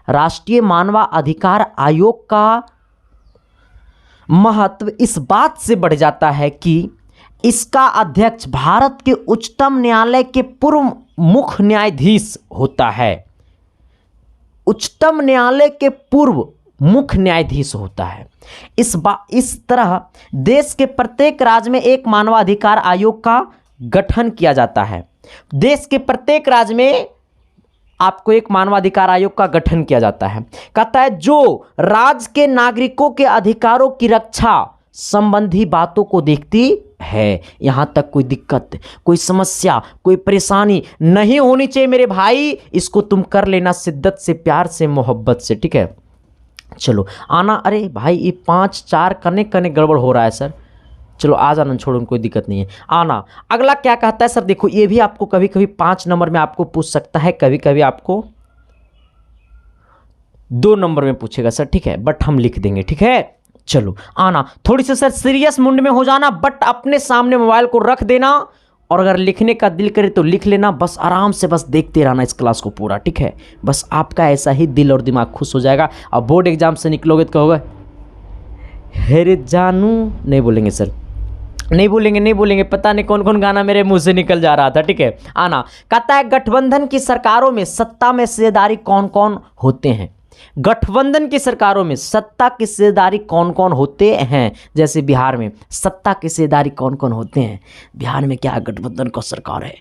राष्ट्रीय मानवाधिकार आयोग का महत्व इस बात से बढ़ जाता है कि इसका अध्यक्ष भारत के उच्चतम न्यायालय के पूर्व मुख्य न्यायाधीश होता है। उच्चतम न्यायालय के पूर्व मुख्य न्यायाधीश होता है। इस तरह देश के प्रत्येक राज्य में एक मानवाधिकार आयोग का गठन किया जाता है। देश के प्रत्येक राज्य में आपको एक मानवाधिकार आयोग का गठन किया जाता है। कहता है जो राज्य के नागरिकों के अधिकारों की रक्षा संबंधी बातों को देखती है। यहां तक कोई दिक्कत, कोई समस्या, कोई परेशानी नहीं होनी चाहिए मेरे भाई। इसको तुम कर लेना शिद्दत से, प्यार से, मोहब्बत से। ठीक है, चलो आना। अरे भाई ये 5-4 कने गड़बड़ हो रहा है सर। चलो आ जाना, छोड़ो, कोई दिक्कत नहीं है, आना। अगला क्या कहता है सर? देखो ये भी आपको कभी कभी 5 नंबर में आपको पूछ सकता है, कभी कभी आपको 2 नंबर में पूछेगा सर। ठीक है, बट हम लिख देंगे। ठीक है, चलो आना। थोड़ी सी सर सीरियस मूड में हो जाना, बट अपने सामने मोबाइल को रख देना और अगर लिखने का दिल करे तो लिख लेना। बस आराम से बस देखते रहना इस क्लास को पूरा। ठीक है, बस आपका ऐसा ही दिल और दिमाग खुश हो जाएगा। अब बोर्ड एग्जाम से निकलोगे तो कहोगे हेरे जानू, नहीं बोलेंगे सर, नहीं बोलेंगे। पता नहीं कौन कौन गाना मेरे मुंह से निकल जा रहा था। ठीक है, आना। कहता है गठबंधन की सरकारों में सत्ता में हिस्सेदारी कौन कौन होते हैं? गठबंधन की सरकारों में सत्ता की हिस्सेदारी कौन कौन होते हैं? जैसे बिहार में सत्ता की हिस्सेदारी कौन कौन होते हैं? बिहार में क्या गठबंधन का सरकार है,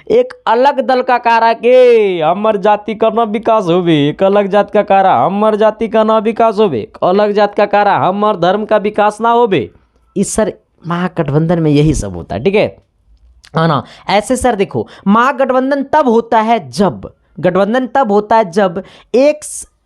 एक अलग दल का कारा के हमर जाति का ना विकास होवे, एक अलग जात का कारा हमर जाति का ना विकास होवे, एक अलग जात का कारा हमर धर्म का विकास ना होवे। इस सर महागठबंधन में यही सब होता है। ठीक है, आना। ऐसे सर देखो, महागठबंधन तब होता है जब, गठबंधन तब होता है जब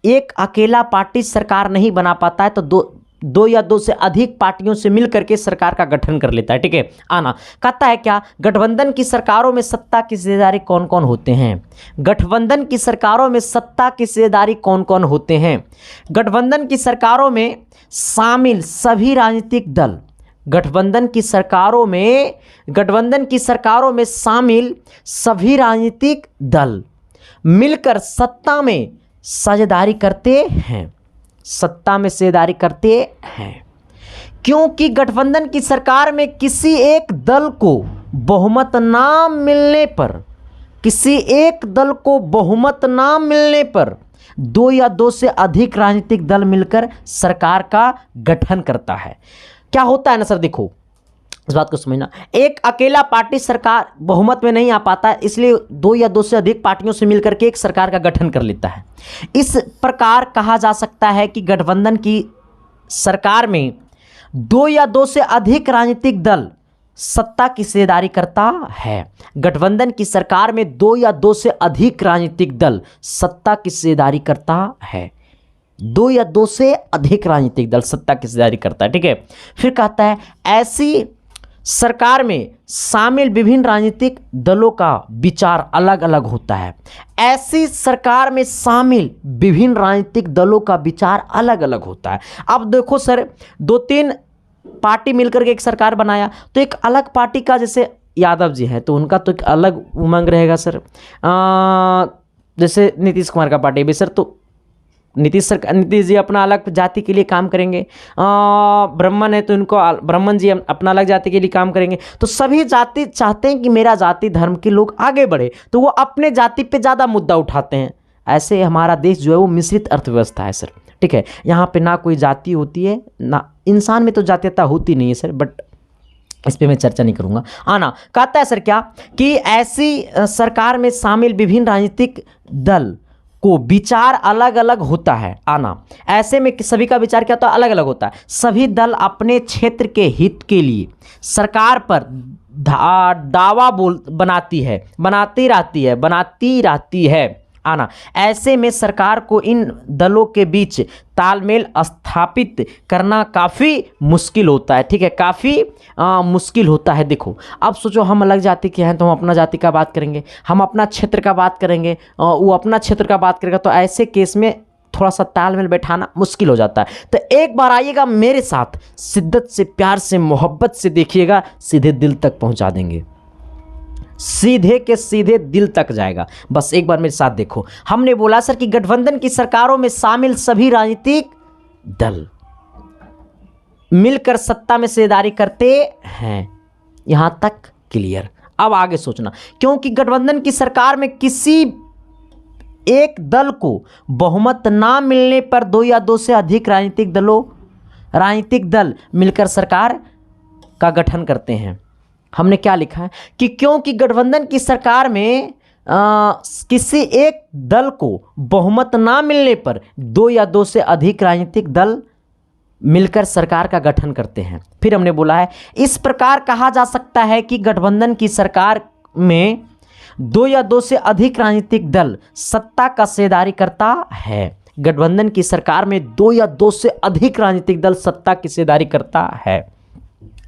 एक अकेला पार्टी सरकार नहीं बना पाता है तो दो या दो से अधिक पार्टियों से मिलकर के सरकार का गठन कर लेता है। ठीक है, आना। कहता है क्या गठबंधन की सरकारों में सत्ता की हिस्सेदारी कौन कौन होते हैं? गठबंधन की सरकारों में सत्ता की हिस्सेदारी कौन कौन होते हैं? गठबंधन की सरकारों में शामिल सभी राजनीतिक दल, गठबंधन की सरकारों में शामिल सभी राजनीतिक दल मिलकर सत्ता में साझेदारी करते हैं, सत्ता में साझेदारी करते हैं। क्योंकि गठबंधन की सरकार में किसी एक दल को बहुमत ना मिलने पर, किसी एक दल को बहुमत ना मिलने पर 2 या 2 से अधिक राजनीतिक दल मिलकर सरकार का गठन करता है। क्या होता है ना सर, देखो इस बात को समझना, एक अकेला पार्टी सरकार बहुमत में नहीं आ पाता है, इसलिए 2 या 2 से अधिक पार्टियों से मिलकर के एक सरकार का गठन कर लेता है। इस प्रकार कहा जा सकता है कि गठबंधन की सरकार में 2 या 2 से अधिक राजनीतिक दल सत्ता की हिस्सेदारी करता है। गठबंधन की सरकार में 2 या 2 से अधिक राजनीतिक दल सत्ता की हिस्सेदारी करता है। 2 या 2 से अधिक राजनीतिक दल सत्ता की हिस्सेदारी करता है। ठीक है, फिर कहता है ऐसी सरकार में शामिल विभिन्न राजनीतिक दलों का विचार अलग अलग होता है। ऐसी सरकार में शामिल विभिन्न राजनीतिक दलों का विचार अलग अलग होता है। अब देखो सर, 2-3 पार्टी मिलकर के एक सरकार बनाया, तो एक अलग पार्टी का, जैसे यादव जी हैं तो उनका तो एक अलग उमंग रहेगा सर। जैसे नीतीश कुमार का पार्टी भी सर, तो नीतीश जी अपना अलग जाति के लिए काम करेंगे। ब्राह्मण है तो इनको ब्राह्मण जी अपना अलग जाति के लिए काम करेंगे। तो सभी जाति चाहते हैं कि मेरा जाति धर्म के लोग आगे बढ़े, तो वो अपने जाति पे ज़्यादा मुद्दा उठाते हैं। ऐसे हमारा देश जो है वो मिश्रित अर्थव्यवस्था है सर, ठीक है। यहाँ पे ना कोई जाति होती है, ना इंसान में तो जातीयता होती नहीं है सर, बट इस पे मैं चर्चा नहीं करूँगा। आना कहता है सर क्या कि ऐसी सरकार में शामिल विभिन्न राजनीतिक दल को विचार अलग अलग होता है। आना ऐसे में सभी का विचार क्या होता है? अलग अलग होता है। सभी दल अपने क्षेत्र के हित के लिए सरकार पर दावा बनाती रहती है। आना ऐसे में सरकार को इन दलों के बीच तालमेल स्थापित करना काफ़ी मुश्किल होता है, ठीक है, काफ़ी मुश्किल होता है। देखो अब सोचो, हम अलग जाति के हैं तो हम अपना जाति का बात करेंगे, हम अपना क्षेत्र का बात करेंगे, वो अपना क्षेत्र का बात करेगा, तो ऐसे केस में थोड़ा सा तालमेल बैठाना मुश्किल हो जाता है। तो एक बार आइएगा मेरे साथ, शिद्दत से, प्यार से, मोहब्बत से देखिएगा, सीधे दिल तक पहुंचा देंगे, सीधे के सीधे दिल तक जाएगा। बस एक बार मेरे साथ देखो। हमने बोला सर कि गठबंधन की सरकारों में शामिल सभी राजनीतिक दल मिलकर सत्ता में हिस्सेदारी करते हैं, यहां तक क्लियर। अब आगे सोचना, क्योंकि गठबंधन की सरकार में किसी एक दल को बहुमत ना मिलने पर 2 या 2 से अधिक राजनीतिक दल मिलकर सरकार का गठन करते हैं। हमने क्या लिखा है कि क्योंकि गठबंधन की सरकार में किसी एक दल को बहुमत ना मिलने पर 2 या 2 से अधिक राजनीतिक दल मिलकर सरकार का गठन करते हैं। फिर हमने बोला है, इस प्रकार कहा जा सकता है कि गठबंधन की सरकार में 2 या 2 से अधिक राजनीतिक दल सत्ता का हिस्सेदारी करता है। गठबंधन की सरकार में 2 या 2 से अधिक राजनीतिक दल सत्ता की हिस्सेदारी करता है।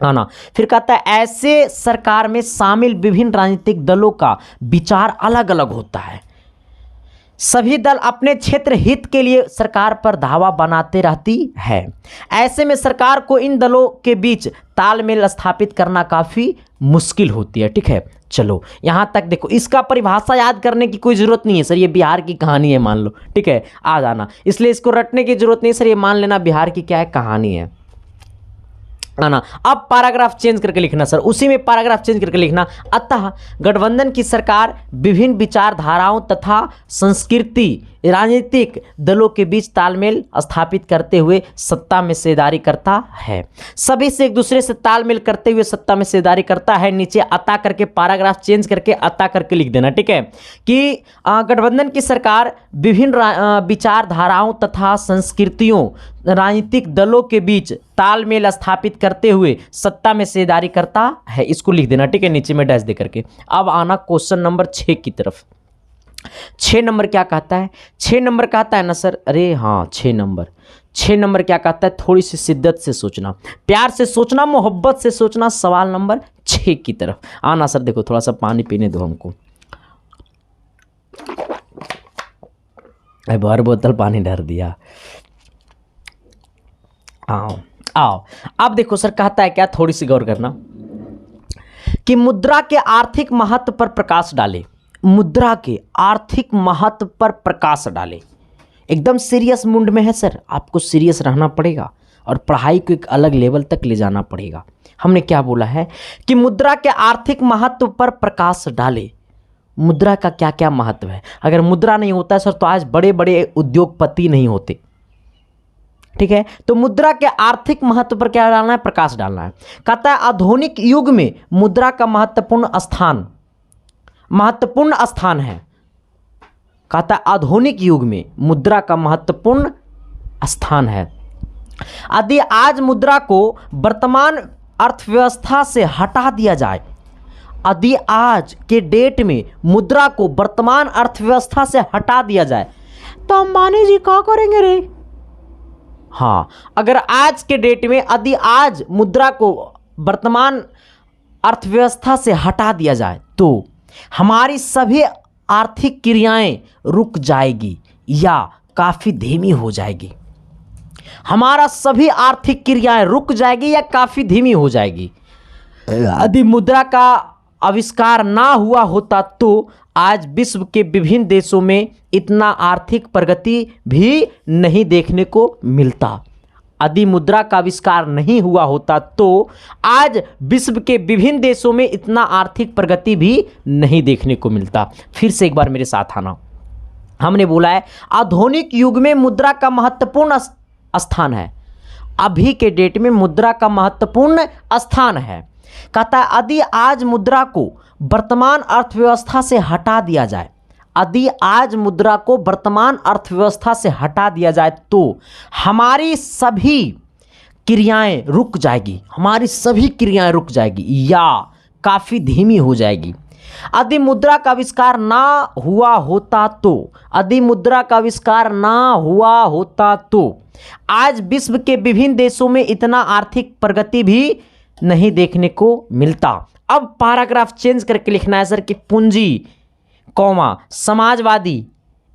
आना फिर कहता है, ऐसे सरकार में शामिल विभिन्न राजनीतिक दलों का विचार अलग अलग होता है। सभी दल अपने क्षेत्र हित के लिए सरकार पर दावा बनाते रहती है। ऐसे में सरकार को इन दलों के बीच तालमेल स्थापित करना काफ़ी मुश्किल होती है, ठीक है। चलो यहाँ तक देखो, इसका परिभाषा याद करने की कोई ज़रूरत नहीं है सर, ये बिहार की कहानी है मान लो, ठीक है, आ जाना, इसलिए इसको रटने की ज़रूरत नहीं सर, ये मान लेना बिहार की क्या है, कहानी है। आना अब पैराग्राफ चेंज करके लिखना सर, उसी में पैराग्राफ चेंज करके लिखना। अतः गठबंधन की सरकार विभिन्न विचारधाराओं तथा संस्कृति राजनीतिक दलों के बीच तालमेल स्थापित करते हुए सत्ता में हिस्सेदारी करता है। सभी से एक दूसरे से तालमेल करते हुए सत्ता में हिस्सेदारी करता है। नीचे अता करके पैराग्राफ चेंज करके अता करके लिख देना, ठीक है, कि गठबंधन की सरकार विभिन्न विचारधाराओं तथा संस्कृतियों राजनीतिक दलों के बीच तालमेल स्थापित करते हुए सत्ता में हिस्सेदारी करता है। इसको लिख देना, ठीक है, नीचे में डैश दे करके। अब आना क्वेश्चन नंबर 6 की तरफ। 6 नंबर क्या कहता है? 6 नंबर कहता है ना सर, अरे हाँ 6 नंबर क्या कहता है? थोड़ी सी शिद्दत से सोचना, प्यार से सोचना, मोहब्बत से सोचना। सवाल नंबर 6 की तरफ आना सर। देखो थोड़ा सा पानी पीने दो हमको, भर बोतल पानी डर दिया। आओ अब देखो सर कहता है क्या, थोड़ी सी गौर करना, कि मुद्रा के आर्थिक महत्व पर प्रकाश डाले। मुद्रा के आर्थिक महत्व पर प्रकाश डाले। एकदम सीरियस मूड में है सर, आपको सीरियस रहना पड़ेगा और पढ़ाई को एक अलग लेवल तक ले जाना पड़ेगा। हमने क्या बोला है कि मुद्रा के आर्थिक महत्व पर प्रकाश डाले। मुद्रा का क्या क्या महत्व है? अगर मुद्रा नहीं होता सर तो आज बड़े बड़े उद्योगपति नहीं होते, ठीक है। तो मुद्रा के आर्थिक महत्व पर क्या डालना है? प्रकाश डालना है। कहता है आधुनिक युग में मुद्रा का महत्वपूर्ण स्थान है। कहता है आधुनिक युग में मुद्रा का महत्वपूर्ण स्थान है। यदि आज मुद्रा को वर्तमान अर्थव्यवस्था से हटा दिया जाए, यदि आज के डेट में मुद्रा को वर्तमान अर्थव्यवस्था से हटा दिया जाए तो अंबानी जी क्या करेंगे रे? हाँ, अगर आज के डेट में यदि आज मुद्रा को वर्तमान अर्थव्यवस्था से हटा दिया जाए तो हमारी सभी आर्थिक क्रियाएं रुक जाएगी या काफ़ी धीमी हो जाएगी। हमारा सभी आर्थिक क्रियाएं रुक जाएगी या काफ़ी धीमी हो जाएगी। यदि मुद्रा का आविष्कार ना हुआ होता तो आज विश्व के विभिन्न देशों में इतना आर्थिक प्रगति भी नहीं देखने को मिलता। यदि मुद्रा का आविष्कार नहीं हुआ होता तो आज विश्व के विभिन्न देशों में इतना आर्थिक प्रगति भी नहीं देखने को मिलता। फिर से एक बार मेरे साथ आना। हमने बोला है आधुनिक युग में मुद्रा का महत्वपूर्ण स्थान है। अभी के डेट में मुद्रा का महत्वपूर्ण स्थान है। कहता है यदि आज मुद्रा को वर्तमान अर्थव्यवस्था से हटा दिया जाए, यदि आज मुद्रा को वर्तमान अर्थव्यवस्था से हटा दिया जाए तो हमारी सभी क्रियाएं रुक जाएगी, हमारी सभी क्रियाएं रुक जाएगी या काफ़ी धीमी हो जाएगी। यदि मुद्रा का आविष्कार ना हुआ होता तो, यदि मुद्रा का आविष्कार ना हुआ होता तो आज विश्व के विभिन्न देशों में इतना आर्थिक प्रगति भी नहीं देखने को मिलता। अब पैराग्राफ चेंज करके लिखना है सर कि पूंजी कौमा समाजवादी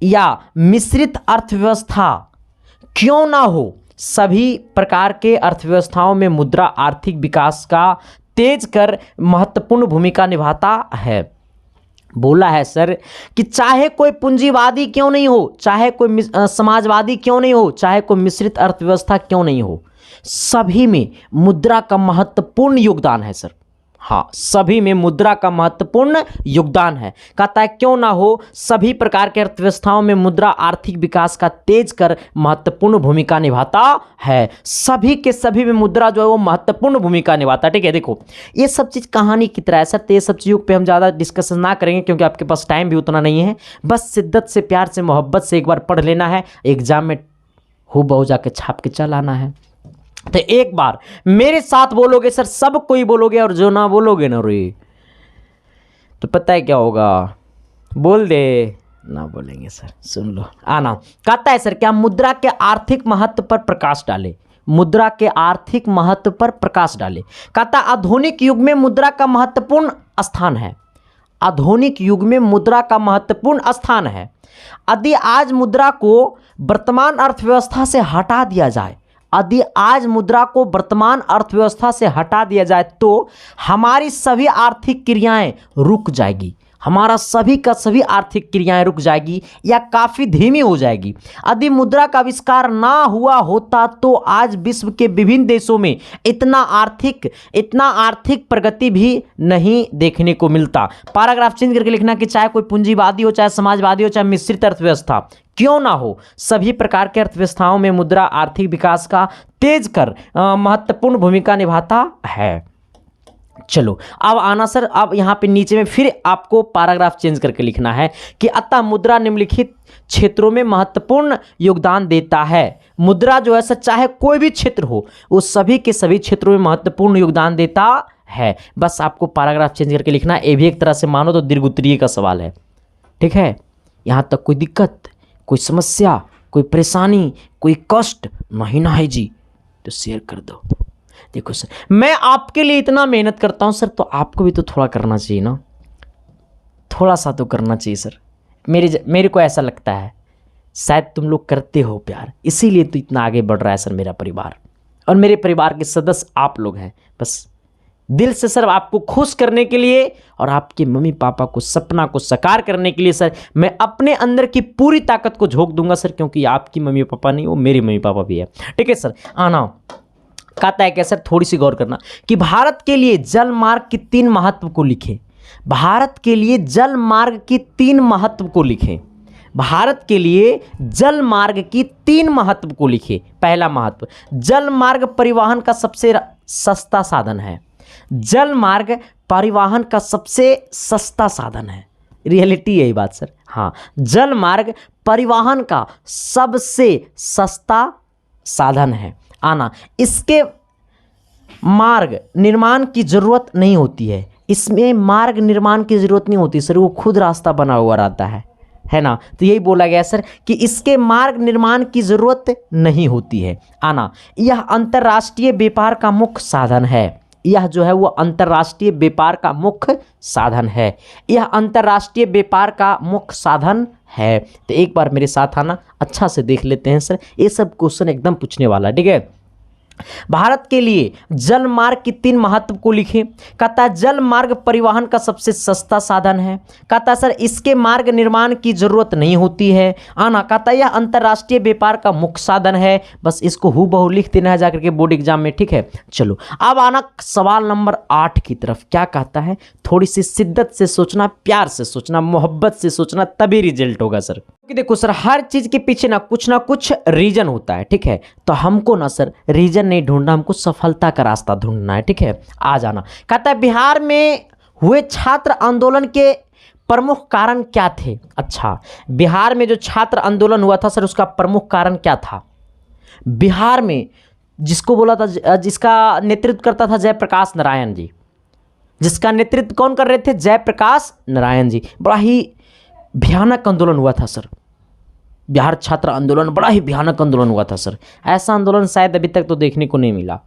या मिश्रित अर्थव्यवस्था क्यों ना हो, सभी प्रकार के अर्थव्यवस्थाओं में मुद्रा आर्थिक विकास का तेज कर महत्वपूर्ण भूमिका निभाता है। बोला है सर कि चाहे कोई पूंजीवादी क्यों नहीं हो, चाहे कोई समाजवादी क्यों नहीं हो, चाहे कोई मिश्रित अर्थव्यवस्था क्यों नहीं हो, सभी में मुद्रा का महत्वपूर्ण योगदान है सर। हाँ, सभी में मुद्रा का महत्वपूर्ण योगदान है। कहता है क्यों ना हो, सभी प्रकार के अर्थव्यवस्थाओं में मुद्रा आर्थिक विकास का तेज कर महत्वपूर्ण भूमिका निभाता है। सभी के सभी में मुद्रा जो है वो महत्वपूर्ण भूमिका निभाता है। ठीक है, देखो ये सब चीज़ कहानी की तरह है सर, तो ये सब चीज़ों पे हम ज़्यादा डिस्कशन ना करेंगे क्योंकि आपके पास टाइम भी उतना नहीं है। बस शिद्दत से, प्यार से, मोहब्बत से एक बार पढ़ लेना है, एग्जाम में हो बहु जाके छाप के चल आना है। तो एक बार मेरे साथ बोलोगे सर, सब कोई बोलोगे, और जो ना बोलोगे ना रे तो पता है क्या होगा, बोल दे ना बोलेंगे सर, सुन लो आना। कहता है सर क्या मुद्रा के आर्थिक महत्व पर प्रकाश डाले, मुद्रा के आर्थिक महत्व पर प्रकाश डाले। कहता आधुनिक युग में मुद्रा का महत्वपूर्ण स्थान है, आधुनिक युग में मुद्रा का महत्वपूर्ण स्थान है। यदि आज मुद्रा को वर्तमान अर्थव्यवस्था से हटा दिया जाए, यदि आज मुद्रा को वर्तमान अर्थव्यवस्था से हटा दिया जाए तो हमारी सभी आर्थिक क्रियाएं रुक जाएगी, हमारा सभी का सभी आर्थिक क्रियाएं रुक जाएगी या काफ़ी धीमी हो जाएगी। यदि मुद्रा का आविष्कार ना हुआ होता तो आज विश्व के विभिन्न देशों में इतना आर्थिक प्रगति भी नहीं देखने को मिलता। पैराग्राफ चेंज करके लिखना कि चाहे कोई पूंजीवादी हो, चाहे समाजवादी हो, चाहे मिश्रित अर्थव्यवस्था क्यों ना हो, सभी प्रकार के अर्थव्यवस्थाओं में मुद्रा आर्थिक विकास का तेज कर महत्वपूर्ण भूमिका निभाता है। चलो अब आना सर, अब यहाँ पे नीचे में फिर आपको पैराग्राफ चेंज करके लिखना है कि अतः मुद्रा निम्नलिखित क्षेत्रों में महत्वपूर्ण योगदान देता है। मुद्रा जो है सर चाहे कोई भी क्षेत्र हो, वो सभी के सभी क्षेत्रों में महत्वपूर्ण योगदान देता है। बस आपको पैराग्राफ चेंज करके लिखना है। ये भी एक तरह से मानो तो दीर्घ उत्तरीय का सवाल है। ठीक है, यहाँ तक कोई दिक्कत, कोई समस्या, कोई परेशानी, कोई कष्ट नहीं ना है जी तो शेयर कर दो। देखो सर, मैं आपके लिए इतना मेहनत करता हूं सर, तो आपको भी तो थोड़ा करना चाहिए ना, थोड़ा सा तो करना चाहिए सर। मेरे को ऐसा लगता है शायद तुम लोग करते हो प्यार, इसीलिए तो इतना आगे बढ़ रहा है सर मेरा परिवार, और मेरे परिवार के सदस्य आप लोग हैं। बस दिल से सर आपको खुश करने के लिए और आपके मम्मी पापा को सपना को साकार करने के लिए सर मैं अपने अंदर की पूरी ताकत को झोंक दूंगा सर, क्योंकि आपकी मम्मी पापा नहीं, वो मेरे मम्मी पापा भी है। ठीक है सर, आना। कहता है क्या सर, थोड़ी सी गौर करना कि भारत के लिए जल मार्ग की 3 महत्व को लिखें। भारत के लिए जल मार्ग की 3 महत्व को लिखें। भारत के लिए जल मार्ग की 3 महत्व को लिखें। पहला महत्व, जल मार्ग परिवहन का सबसे सस्ता साधन है। जल मार्ग परिवहन का सबसे सस्ता साधन है। रियलिटी यही बात सर। हाँ, जल मार्ग परिवहन का सबसे सस्ता साधन है। आना, इसके मार्ग निर्माण की जरूरत नहीं होती है, इसमें मार्ग निर्माण की जरूरत नहीं होती सर, वो खुद रास्ता बना हुआ रहता है ना। तो यही बोला गया सर कि इसके मार्ग निर्माण की जरूरत नहीं होती है। आना, यह अंतर्राष्ट्रीय व्यापार का मुख्य साधन है। यह जो है वो अंतर्राष्ट्रीय व्यापार का मुख्य साधन है। यह अंतर्राष्ट्रीय व्यापार का मुख्य साधन है। तो एक बार मेरे साथ आना, अच्छा से देख लेते हैं सर, ये सब क्वेश्चन एकदम पूछने वाला है, ठीक है। भारत के लिए जल मार्ग की 3 महत्व को लिखें। कहता है जल मार्ग परिवहन का सबसे सस्ता साधन है। कहता है सर इसके मार्ग निर्माण की जरूरत नहीं होती है। आना, कहता है यह अंतर्राष्ट्रीय व्यापार का मुख्य साधन है। बस इसको हूबहू लिख देना है जाकर के बोर्ड एग्जाम में, ठीक है। चलो अब आना सवाल नंबर 8 की तरफ। क्या कहता है, थोड़ी सी शिद्दत से सोचना, प्यार से सोचना, मोहब्बत से सोचना, तभी रिजल्ट होगा सर। देखो सर, हर चीज के पीछे ना कुछ रीजन होता है, ठीक है। तो हमको ना सर रीजन नहीं ढूंढना, हमको सफलता का रास्ता ढूंढना है, ठीक है। आ जाना। कहता है बिहार में हुए छात्र आंदोलन के प्रमुख कारण क्या थे। अच्छा, बिहार में जो छात्र आंदोलन हुआ था सर, उसका प्रमुख कारण क्या था। बिहार में जिसको बोला था, जिसका नेतृत्व करता था जयप्रकाश नारायण जी। जिसका नेतृत्व कौन कर रहे थे, जयप्रकाश नारायण जी। बड़ा ही भयानक आंदोलन हुआ था सर, बिहार छात्र आंदोलन बड़ा ही भयानक आंदोलन हुआ था सर। ऐसा आंदोलन शायद अभी तक तो देखने को नहीं मिला,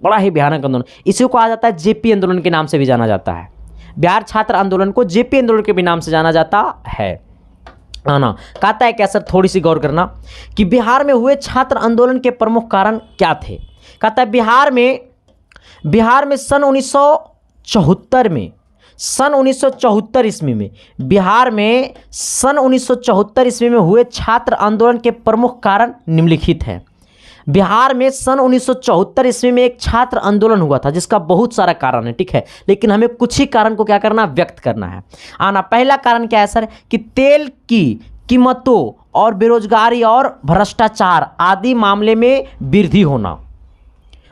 बड़ा ही भयानक आंदोलन। इसी को कहा जाता है जेपी आंदोलन के नाम से भी जाना जाता है। बिहार छात्र आंदोलन को जेपी आंदोलन के भी नाम से जाना जाता है। आना, कहता है क्या सर, थोड़ी सी गौर करना कि बिहार में हुए छात्र आंदोलन के प्रमुख कारण क्या थे। कहता है बिहार में सन 1974 ईस्वी में बिहार में सन 1974 ईस्वी में हुए छात्र आंदोलन के प्रमुख कारण निम्नलिखित हैं। बिहार में सन 1974 ईस्वी में एक छात्र आंदोलन हुआ था जिसका बहुत सारा कारण है, ठीक है, लेकिन हमें कुछ ही कारण को क्या करना, व्यक्त करना है। आना, पहला कारण क्या है सर कि तेल की कीमतों और बेरोजगारी और भ्रष्टाचार आदि मामले में वृद्धि होना।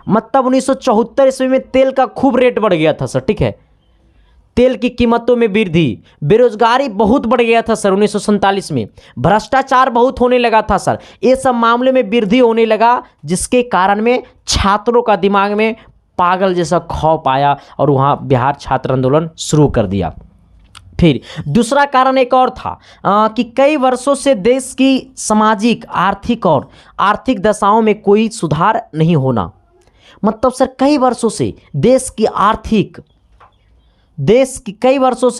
मतलब 1974 ईस्वी में तेल का खूब रेट बढ़ गया था सर, ठीक है। तेल की कीमतों में वृद्धि, बेरोजगारी बहुत बढ़ गया था सर 1947 में, भ्रष्टाचार बहुत होने लगा था सर। ये सब मामले में वृद्धि होने लगा, जिसके कारण में छात्रों का दिमाग में पागल जैसा खौफ आया और वहाँ बिहार छात्र आंदोलन शुरू कर दिया। फिर दूसरा कारण एक और था कि कई वर्षों से देश की सामाजिक, आर्थिक और आर्थिक दशाओं में कोई सुधार नहीं होना। मतलब सर कई वर्षों से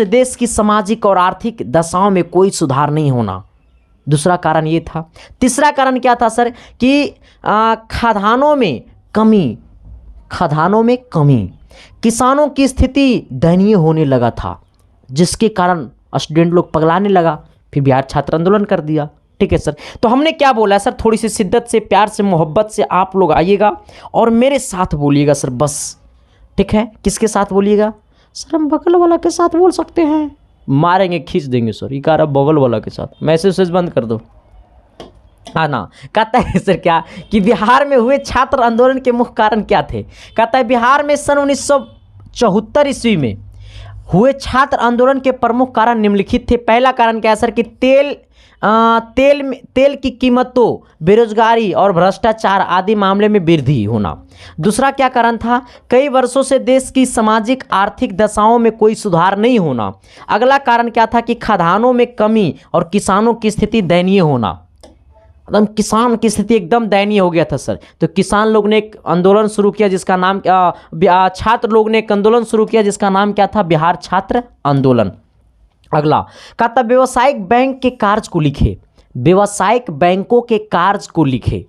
देश की सामाजिक और आर्थिक दशाओं में कोई सुधार नहीं होना। दूसरा कारण ये था। तीसरा कारण क्या था सर कि खाद्यान्नों में कमी, किसानों की स्थिति दयनीय होने लगा था, जिसके कारण स्टूडेंट लोग पगलाने लगा। फिर बिहार छात्र आंदोलन कर दिया, ठीक है सर। तो हमने क्या बोला सर, थोड़ी सी शिद्दत से, प्यार से, मोहब्बत से आप लोग आइएगा और मेरे साथ बोलिएगा सर, बस, ठीक है। किसके साथ बोलिएगा सर, हम बगल वाला के साथ बोल सकते हैं, मारेंगे, खींच देंगे सर, ये कह रहा बगल वाला के साथ, मैसेज बंद कर दो। हाँ ना, कहता है सर क्या कि बिहार में हुए छात्र आंदोलन के मुख्य कारण क्या थे। कहता है बिहार में सन 1974 ईस्वी में हुए छात्र आंदोलन के प्रमुख कारण निम्नलिखित थे। पहला कारण क्या है सर कि तेल की कीमतों, बेरोजगारी और भ्रष्टाचार आदि मामले में वृद्धि होना। दूसरा क्या कारण था, कई वर्षों से देश की सामाजिक आर्थिक दशाओं में कोई सुधार नहीं होना। अगला कारण क्या था कि खाद्यान्नों में कमी और किसानों की स्थिति दयनीय होना। एकदम किसान की स्थिति एकदम दयनीय हो गया था सर। तो किसान लोग ने एक आंदोलन शुरू किया जिसका नाम छात्र लोग ने एक आंदोलन शुरू किया जिसका नाम क्या था, बिहार छात्र आंदोलन। अगला कहता व्यवसायिक बैंक के कार्य को लिखे। व्यवसायिक बैंकों के कार्य को लिखे,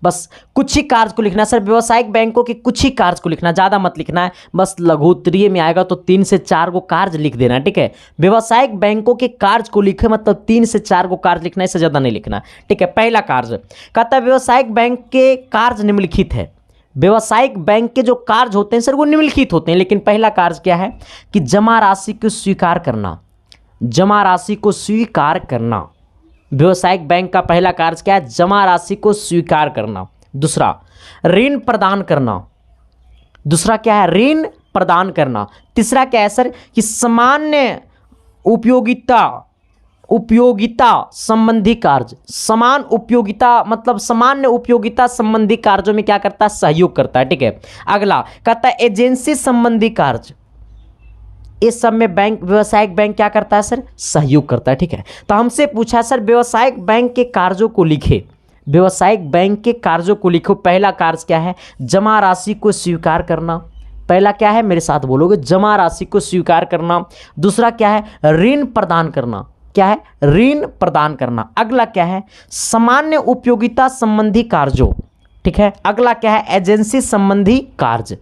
बस कुछ ही कार्य को लिखना है सर। व्यवसायिक बैंकों के कुछ ही कार्य को लिखना, ज़्यादा मत लिखना है, बस लघुत्तरीय में आएगा तो 3 से 4 को कार्य लिख देना है, ठीक है। व्यवसायिक बैंकों के कार्य को लिखे, मतलब 3 से 4 को कार्य लिखना है, इससे ज़्यादा नहीं लिखना, ठीक है। पहला कार्य कहता है व्यवसायिक बैंक के कार्य निम्नलिखित है। व्यवसायिक बैंक के जो कार्य होते हैं सर वो निम्नलिखित होते हैं, लेकिन पहला कार्य क्या है कि जमा राशि को स्वीकार करना। जमा राशि को स्वीकार करना, व्यवसायिक बैंक का पहला कार्य क्या है, जमा राशि को स्वीकार करना। दूसरा ऋण प्रदान करना, दूसरा क्या है, ऋण प्रदान करना। तीसरा क्या है सर कि सामान्य उपयोगिता संबंधी कार्य। समान उपयोगिता मतलब सामान्य उपयोगिता संबंधी कार्यों में क्या करता है, सहयोग करता है, ठीक है। अगला कहता है एजेंसी संबंधी कार्य। इस सब में व्यवसायिक बैंक क्या करता है सर, सहयोग करता है, ठीक है। तो हमसे पूछा सर व्यवसायिक बैंक के कार्यों को लिखे। व्यवसायिक बैंक के कार्यों को लिखो। पहला कार्य क्या है, जमा राशि को स्वीकार करना। पहला क्या है मेरे साथ बोलोगे, जमा राशि को स्वीकार करना। दूसरा क्या है, ऋण प्रदान करना। क्या है, ऋण प्रदान करना। अगला क्या है, सामान्य उपयोगिता संबंधी कार्यों। ठीक है, अगला क्या है, एजेंसी संबंधी कार्य।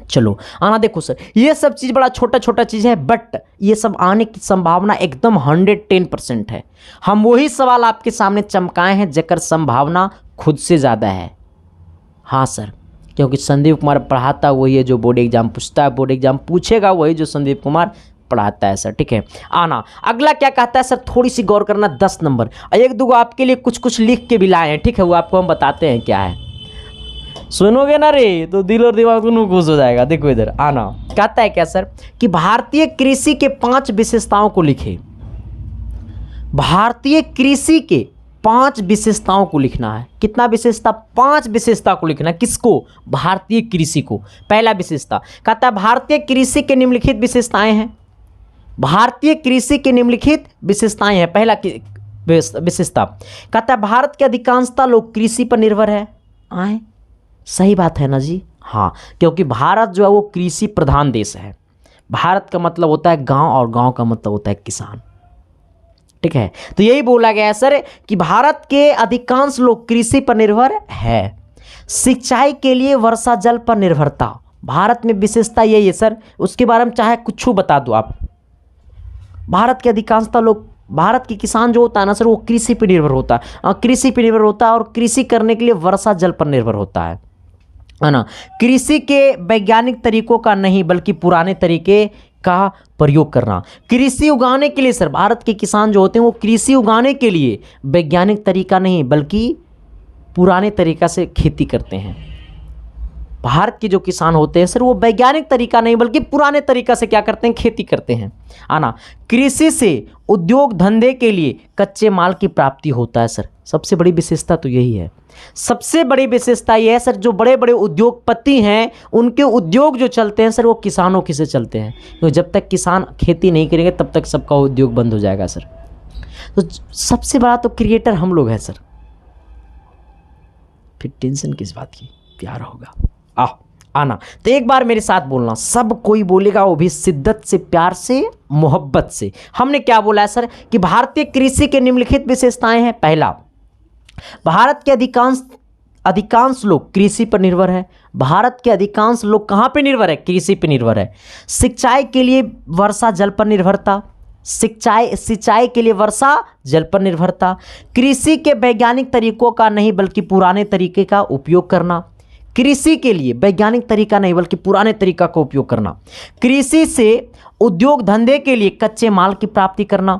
चलो आना देखो सर, ये सब चीज़ बड़ा छोटा छोटा चीज़ है, बट ये सब आने की संभावना एकदम 110% है। हम वही सवाल आपके सामने चमकाए हैं जेकर संभावना खुद से ज़्यादा है। हाँ सर, क्योंकि संदीप कुमार पढ़ाता वही है जो बोर्ड एग्जाम पूछता है, बोर्ड एग्जाम पूछेगा वही जो संदीप कुमार पढ़ाता है सर। ठीक है, आना अगला क्या कहता है सर, थोड़ी सी गौर करना। 10 नंबर और एक दो आपके लिए कुछ कुछ लिख के भी लाए हैं। ठीक है, वो आपको हम बताते हैं क्या है, सुनोगे ना रे तो दिल और दिमाग दोनों खुश हो जाएगा। देखो इधर आना, कहता है क्या सर कि भारतीय कृषि के 5 विशेषताओं को लिखे। भारतीय कृषि के 5 विशेषताओं को लिखना है। कितना विशेषता, 5 विशेषता को लिखना है। किसको, भारतीय कृषि को। पहला विशेषता कहता है भारतीय कृषि के निम्नलिखित विशेषताएं हैं। भारतीय कृषि के निम्नलिखित विशेषताएं हैं। पहला विशेषता कहता है भारत के अधिकांशतः लोग कृषि पर निर्भर है। आए, सही बात है ना जी। हाँ, क्योंकि भारत जो है वो कृषि प्रधान देश है। भारत का मतलब होता है गांव और गांव का मतलब होता है किसान। ठीक है, तो यही बोला गया है सर कि भारत के अधिकांश लोग कृषि पर निर्भर है। सिंचाई के लिए वर्षा जल पर निर्भरता, भारत में विशेषता यही है सर। उसके बारे में चाहे कुछ बता दो आप, भारत के अधिकांशतः लोग, भारत की किसान जो होता है ना सर वो कृषि पर निर्भर होता है। कृषि पर निर्भर होता है और कृषि करने के लिए वर्षा जल पर निर्भर होता है ना। कृषि के वैज्ञानिक तरीकों का नहीं बल्कि पुराने तरीके का प्रयोग करना। कृषि उगाने के लिए सर भारत के किसान जो होते हैं वो कृषि उगाने के लिए वैज्ञानिक तरीका नहीं बल्कि पुराने तरीका से खेती करते हैं। भारत के जो किसान होते हैं सर वो वैज्ञानिक तरीका नहीं बल्कि पुराने तरीका से क्या करते हैं, खेती करते हैं। आना, कृषि से उद्योग धंधे के लिए कच्चे माल की प्राप्ति होता है सर। सबसे बड़ी विशेषता तो यही है। सबसे बड़ी विशेषता यह है सर, जो बड़े बड़े उद्योगपति हैं उनके उद्योग जो चलते हैं सर वो किसानों की से चलते हैं। तो जब तक किसान खेती नहीं करेंगे तब तक सबका उद्योग बंद हो जाएगा सर। तो सबसे बड़ा तो क्रिएटर हम लोग हैं सर। फिर टेंशन किस बात की, प्यार होगा। आना, तो एक बार मेरे साथ बोलना, सब कोई बोलेगा वो भी शिद्दत से, प्यार से, मोहब्बत से। हमने क्या बोला है सर कि भारतीय कृषि के निम्नलिखित विशेषताएं हैं। पहला, भारत के अधिकांश लोग कृषि पर निर्भर है। भारत के अधिकांश लोग कहाँ पे निर्भर है, कृषि पर निर्भर है। सिंचाई के लिए वर्षा जल पर निर्भरता, सिंचाई के लिए वर्षा जल पर निर्भरता। कृषि के वैज्ञानिक तरीकों का नहीं बल्कि पुराने तरीके का उपयोग करना। कृषि के लिए वैज्ञानिक तरीका नहीं बल्कि पुराने तरीका का उपयोग करना। कृषि से उद्योग धंधे के लिए कच्चे माल की प्राप्ति करना।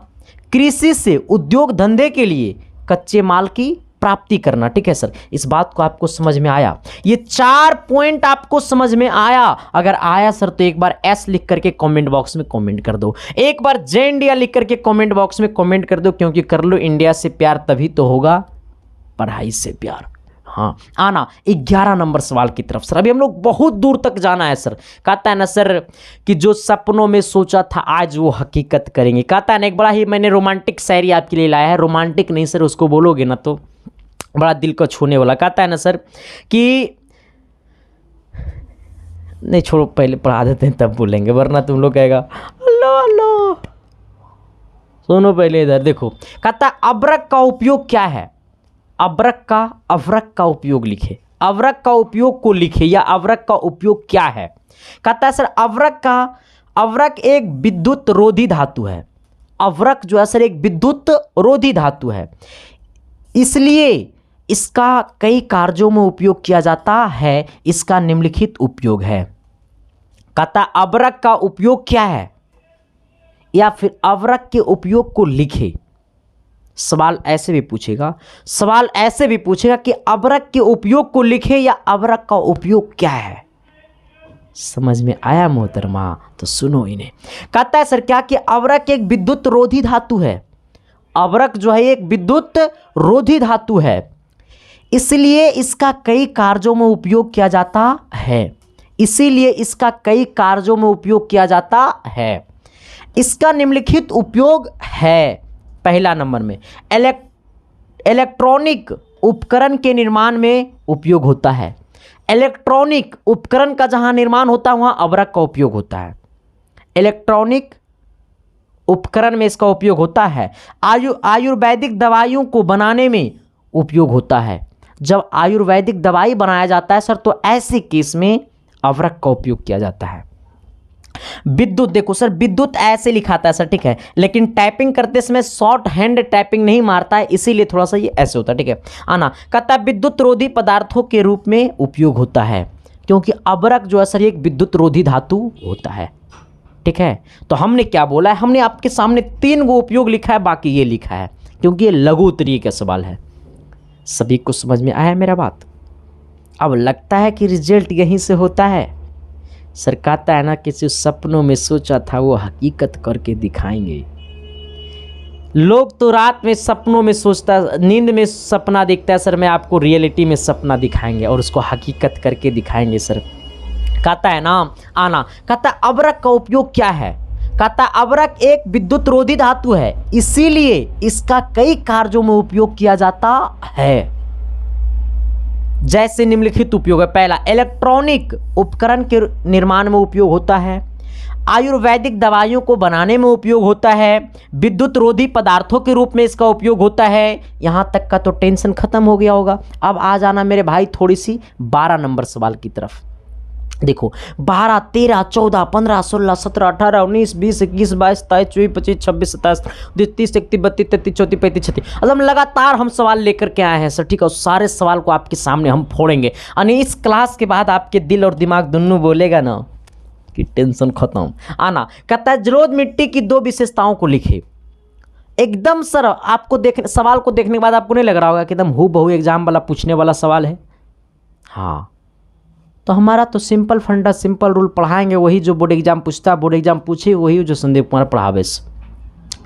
कृषि से उद्योग धंधे के लिए कच्चे माल की प्राप्ति करना। ठीक है सर, इस बात को आपको समझ में आया? ये 4 पॉइंट आपको समझ में आया? अगर आया सर तो एक बार एस लिख करके कमेंट बॉक्स में कमेंट कर दो। एक बार जय इंडिया लिख करके कमेंट बॉक्स में कमेंट कर दो, क्योंकि कर लो इंडिया से प्यार तभी तो होगा पढ़ाई से प्यार। हाँ, आना 11 नंबर सवाल की तरफ सर। अभी हम लोग बहुत दूर तक जाना है सर। कहता है ना सर कि जो सपनों में सोचा था आज वो हकीकत करेंगे। कहता है ना, एक बड़ा ही मैंने रोमांटिक शायरी आपके लिए लाया है। रोमांटिक नहीं सर, उसको बोलोगे ना तो बड़ा दिल को छूने वाला। कहता है ना सर कि नहीं छोड़ो, पहले पढ़ा देते हैं तब बोलेंगे, वरना तुम लोग कहेगा अल्लाह अल्लाह। सुनो पहले इधर देखो। कहता है अबरक का उपयोग क्या है। अबरक का उपयोग लिखे। अबरक का उपयोग को लिखे या अबरक का उपयोग क्या है। कहता है सर अबरक एक विद्युत रोधी धातु है। अबरक जो है सर एक विद्युत रोधी धातु है, इसलिए इसका कई कार्यों में उपयोग किया जाता है। इसका निम्नलिखित उपयोग है। कहता है अबरक का उपयोग क्या है या फिर अबरक के उपयोग को लिखे। सवाल ऐसे भी पूछेगा कि अबरक के उपयोग को लिखे या अबरक का उपयोग क्या है। समझ में आया मोहतरमा? तो सुनो इन्हें। कहता है सर क्या कि अबरक एक विद्युत रोधी धातु है। अबरक जो है एक विद्युत रोधी धातु है, इसलिए इसका कई कार्यों में उपयोग किया जाता है। इसका निम्नलिखित उपयोग है। पहला नंबर में इलेक्ट्रॉनिक उपकरण के निर्माण में उपयोग होता है। इलेक्ट्रॉनिक उपकरण का जहां निर्माण होता है वहां अबरक का उपयोग होता है। इलेक्ट्रॉनिक उपकरण में इसका उपयोग होता है। आयुर्वेदिक दवाइयों को बनाने में उपयोग होता है। जब आयुर्वेदिक दवाई बनाया जाता है सर तो ऐसे केस में अबरक का उपयोग किया जाता है। विद्युत, देखो सर विद्युत ऐसे लिखाता है सर, ठीक है, लेकिन टाइपिंग करते समय शॉर्ट हैंड टाइपिंग नहीं मारता है, इसीलिए थोड़ा सा ये ऐसे होता है, ठीक है। आना कहता है विद्युत रोधी पदार्थों के रूप में उपयोग होता है, क्योंकि अबरक जो है सर एक विद्युत रोधी धातु होता है, ठीक है। तो हमने क्या बोला है, हमने आपके सामने 3 गो उपयोग लिखा है, बाकी ये लिखा है क्योंकि ये लघु उत्तरीय का सवाल है। सभी को समझ में आया मेरा बात? अब लगता है कि रिजल्ट यहीं से होता है। सर कहता है ना किसी सपनों में सोचा था वो हकीकत करके दिखाएंगे। लोग तो रात में सपनों में सोचता, नींद में सपना देखता है सर, मैं आपको रियलिटी में सपना दिखाएंगे और उसको हकीकत करके दिखाएंगे सर। कहता है ना आना, कहता है अबरक का उपयोग क्या है, कहता है अबरक एक विद्युत रोधी धातु है, इसीलिए इसका कई कार्यों में उपयोग किया जाता है। जैसे निम्नलिखित उपयोग है। पहला, इलेक्ट्रॉनिक उपकरण के निर्माण में उपयोग होता है, आयुर्वेदिक दवाइयों को बनाने में उपयोग होता है, विद्युत रोधी पदार्थों के रूप में इसका उपयोग होता है। यहां तक का तो टेंशन खत्म हो गया होगा। अब आ जाना मेरे भाई थोड़ी सी 12 नंबर सवाल की तरफ। देखो 12, 13, 14, 15, 16, 17, 18, 19, 20, 21, 22, 23, 24, 25, 26, 27, 30, 31, 32, 33, 34, 35, 36। मतलब लगातार हम सवाल लेकर के आए हैं सर, ठीक है। उस सारे सवाल को आपके सामने हम फोड़ेंगे, यानी इस क्लास के बाद आपके दिल और दिमाग दोनों बोलेगा ना कि टेंशन खत्म। आना कहता है जलोढ़ मिट्टी की 2 विशेषताओं को लिखे। एकदम सर आपको देखने, सवाल को देखने के बाद आपको नहीं लग रहा होगा कि एकदम हूबहू एग्जाम वाला पूछने वाला सवाल है। हाँ, तो हमारा तो सिंपल फंडा, सिंपल रूल पढ़ाएंगे, वही जो बोर्ड एग्जाम पूछता है, बोर्ड एग्जाम पूछे वही जो संदीप कुमार पढ़ावे,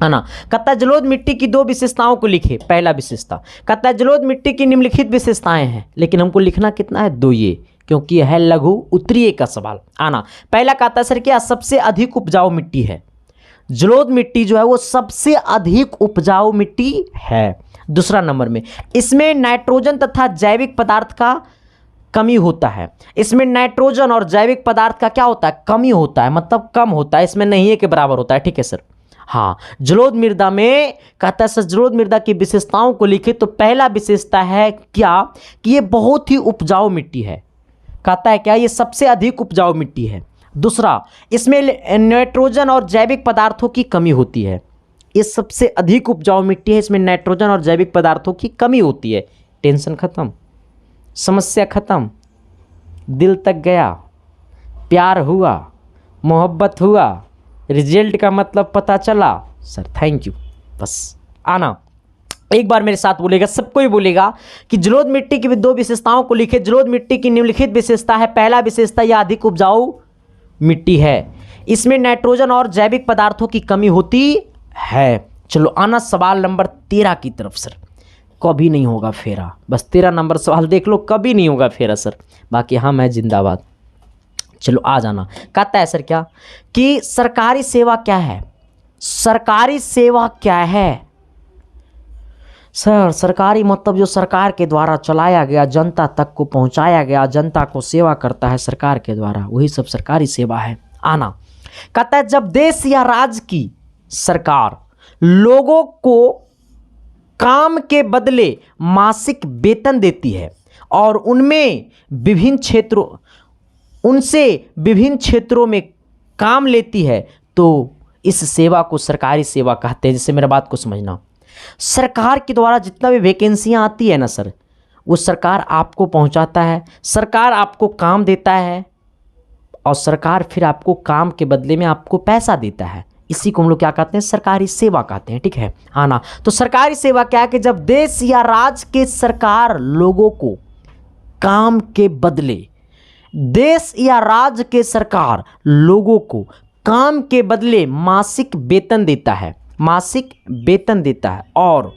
है ना। कहता है जलोढ़ मिट्टी की 2 विशेषताओं को लिखे। पहला विशेषता, कहता है जलोढ़ मिट्टी की निम्नलिखित विशेषताएं हैं, लेकिन हमको लिखना कितना है, 2 ये, क्योंकि यह है लघु उत्तरीय का सवाल। आना पहला कहता है सर क्या, सबसे अधिक उपजाऊ मिट्टी है। जलोढ़ मिट्टी जो है वो सबसे अधिक उपजाऊ मिट्टी है। दूसरा नंबर में इसमें नाइट्रोजन तथा जैविक पदार्थ का कमी होता है। इसमें नाइट्रोजन और जैविक पदार्थ का क्या होता है, कमी होता है, मतलब कम होता है, इसमें नहीं है के बराबर होता है, ठीक है सर। हाँ, जलोढ़ मृदा में कहता है सर जलोढ़ मृदा की विशेषताओं को लिखे, तो पहला विशेषता है क्या कि ये बहुत ही उपजाऊ मिट्टी है। कहता है क्या, ये सबसे अधिक उपजाऊ मिट्टी है। दूसरा, इसमें नाइट्रोजन और जैविक पदार्थों की कमी होती है। ये सबसे अधिक उपजाऊ मिट्टी है, इसमें नाइट्रोजन और जैविक पदार्थों की कमी होती है। टेंशन खत्म, समस्या खत्म, दिल तक गया, प्यार हुआ, मोहब्बत हुआ, रिजल्ट का मतलब पता चला। Sir thank you. बस आना एक बार मेरे साथ बोलेगा, सबको ही बोलेगा कि जलोढ़ मिट्टी की 2 विशेषताओं को लिखे। जलोढ़ मिट्टी की निम्नलिखित विशेषता है। पहला विशेषता, यह अधिक उपजाऊ मिट्टी है, इसमें नाइट्रोजन और जैविक पदार्थों की कमी होती है। चलो आना सवाल नंबर 13 की तरफ। सर कभी नहीं होगा फेरा, बस 13 नंबर सवाल देख लो, कभी नहीं होगा फेरा सर, बाकी हाँ मैं जिंदाबाद। चलो आ जाना। कहता है सर क्या कि सरकारी सेवा क्या है। सरकारी सेवा क्या है सर, सरकारी मतलब जो सरकार के द्वारा चलाया गया, जनता तक को पहुंचाया गया, जनता को सेवा करता है सरकार के द्वारा, वही सब सरकारी सेवा है। आना कहता है जब देश या राज्य की सरकार लोगों को काम के बदले मासिक वेतन देती है और उनसे विभिन्न क्षेत्रों में काम लेती है, तो इस सेवा को सरकारी सेवा कहते हैं। जैसे मेरा बात को समझना, सरकार के द्वारा जितना भी वैकेंसियां आती है ना सर, वो सरकार आपको पहुंचाता है, सरकार आपको काम देता है और सरकार फिर आपको काम के बदले में आपको पैसा देता है। इसी को हम लोग क्या कहते हैं, सरकारी सेवा कहते हैं, ठीक है। आना तो सरकारी सेवा क्या है कि जब देश या राज्य के सरकार लोगों को काम के बदले, देश या राज्य के सरकार लोगों को काम के बदले मासिक वेतन देता है, मासिक वेतन देता है और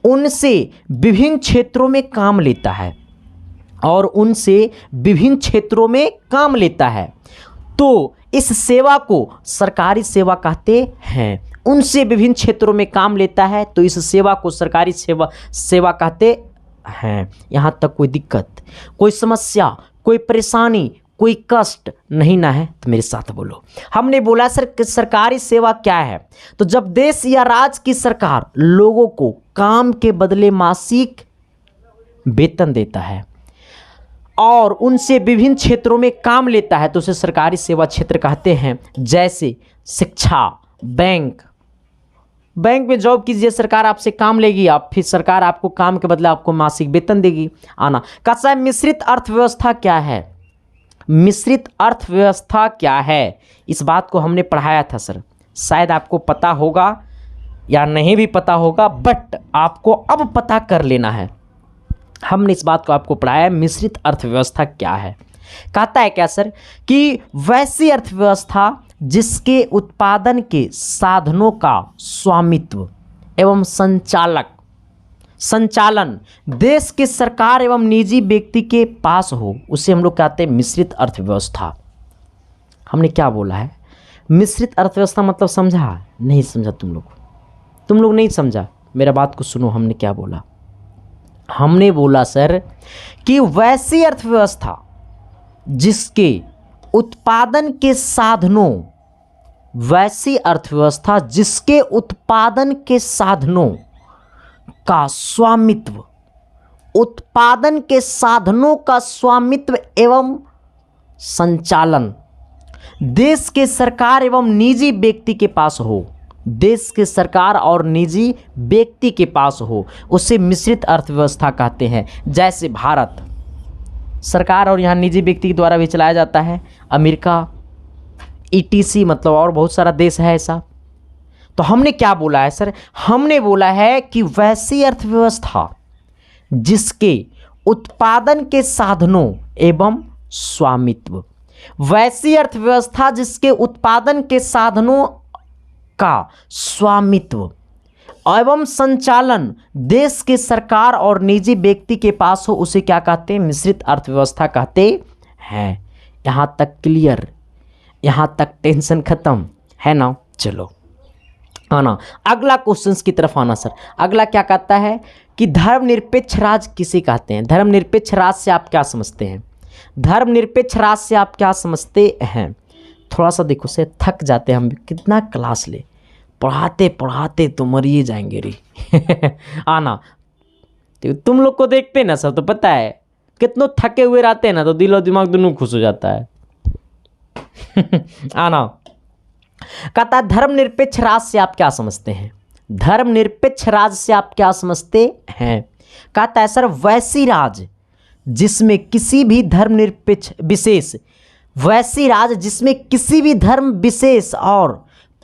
उनसे विभिन्न क्षेत्रों में काम लेता है, और उनसे विभिन्न क्षेत्रों में काम लेता है, तो इस सेवा को सरकारी सेवा कहते हैं। उनसे विभिन्न क्षेत्रों में काम लेता है, तो इस सेवा को सरकारी सेवा कहते हैं। यहाँ तक कोई दिक्कत, कोई समस्या, कोई परेशानी, कोई कष्ट नहीं ना है। तो मेरे साथ बोलो। हमने बोला सर कि सरकारी सेवा क्या है? तो जब देश या राज्य की सरकार लोगों को काम के बदले मासिक वेतन देता है और उनसे विभिन्न क्षेत्रों में काम लेता है तो उसे सरकारी सेवा क्षेत्र कहते हैं। जैसे शिक्षा, बैंक में जॉब कीजिए, सरकार आपसे काम लेगी, आप फिर सरकार आपको काम के बदले आपको मासिक वेतन देगी। आना कैसा है? मिश्रित अर्थव्यवस्था क्या है? मिश्रित अर्थव्यवस्था क्या है? इस बात को हमने पढ़ाया था सर, शायद आपको पता होगा या नहीं भी पता होगा, बट आपको अब पता कर लेना है। हमने इस बात को आपको पढ़ाया है, मिश्रित अर्थव्यवस्था क्या है। कहता है क्या सर कि वैसी अर्थव्यवस्था जिसके उत्पादन के साधनों का स्वामित्व एवं संचालन देश के सरकार एवं निजी व्यक्ति के पास हो, उसे हम लोग कहते हैं मिश्रित अर्थव्यवस्था। हमने क्या बोला है? मिश्रित अर्थव्यवस्था मतलब समझा? नहीं समझा तुम लोग नहीं समझा। मेरा बात को सुनो, हमने क्या बोला? हमने बोला सर कि वैसी अर्थव्यवस्था जिसके उत्पादन के साधनों, वैसी अर्थव्यवस्था जिसके उत्पादन के साधनों का स्वामित्व, उत्पादन के साधनों का स्वामित्व एवं संचालन देश के सरकार एवं निजी व्यक्ति के पास हो, देश के सरकार और निजी व्यक्ति के पास हो, उसे मिश्रित अर्थव्यवस्था कहते हैं। जैसे भारत सरकार और यहाँ निजी व्यक्ति के द्वारा भी चलाया जाता है, अमेरिका, ETC, मतलब और बहुत सारा देश है ऐसा। तो हमने क्या बोला है सर? हमने बोला है कि वैसी अर्थव्यवस्था जिसके उत्पादन के साधनों एवं स्वामित्व, वैसी अर्थव्यवस्था जिसके उत्पादन के साधनों का स्वामित्व एवं संचालन देश के सरकार और निजी व्यक्ति के पास हो, उसे क्या कहते हैं? मिश्रित अर्थव्यवस्था कहते हैं। यहाँ तक क्लियर? यहाँ तक टेंशन खत्म है ना? चलो आना अगला क्वेश्चंस की तरफ आना सर। अगला क्या कहता है कि धर्मनिरपेक्ष राज्य किसे कहते हैं? धर्मनिरपेक्ष राज्य से आप क्या समझते हैं? धर्मनिरपेक्ष राज्य से आप क्या समझते हैं? थोड़ा सा देखो से थक जाते हैं हम, कितना क्लास ले, पढ़ाते पढ़ाते तो मरिए जाएंगे रे। आना तुम लोग को देखते ना सर तो पता है कितनों थके हुए रहते हैं ना, तो दिल और दिमाग दोनों खुश हो जाता है। आना कहता है धर्मनिरपेक्ष राज्य से आप क्या समझते हैं? धर्मनिरपेक्ष राज्य से आप क्या समझते हैं? कहता है सर वैसी राज्य जिसमें किसी भी धर्मनिरपेक्ष विशेष, वैसी राज्य जिसमें किसी भी धर्म विशेष और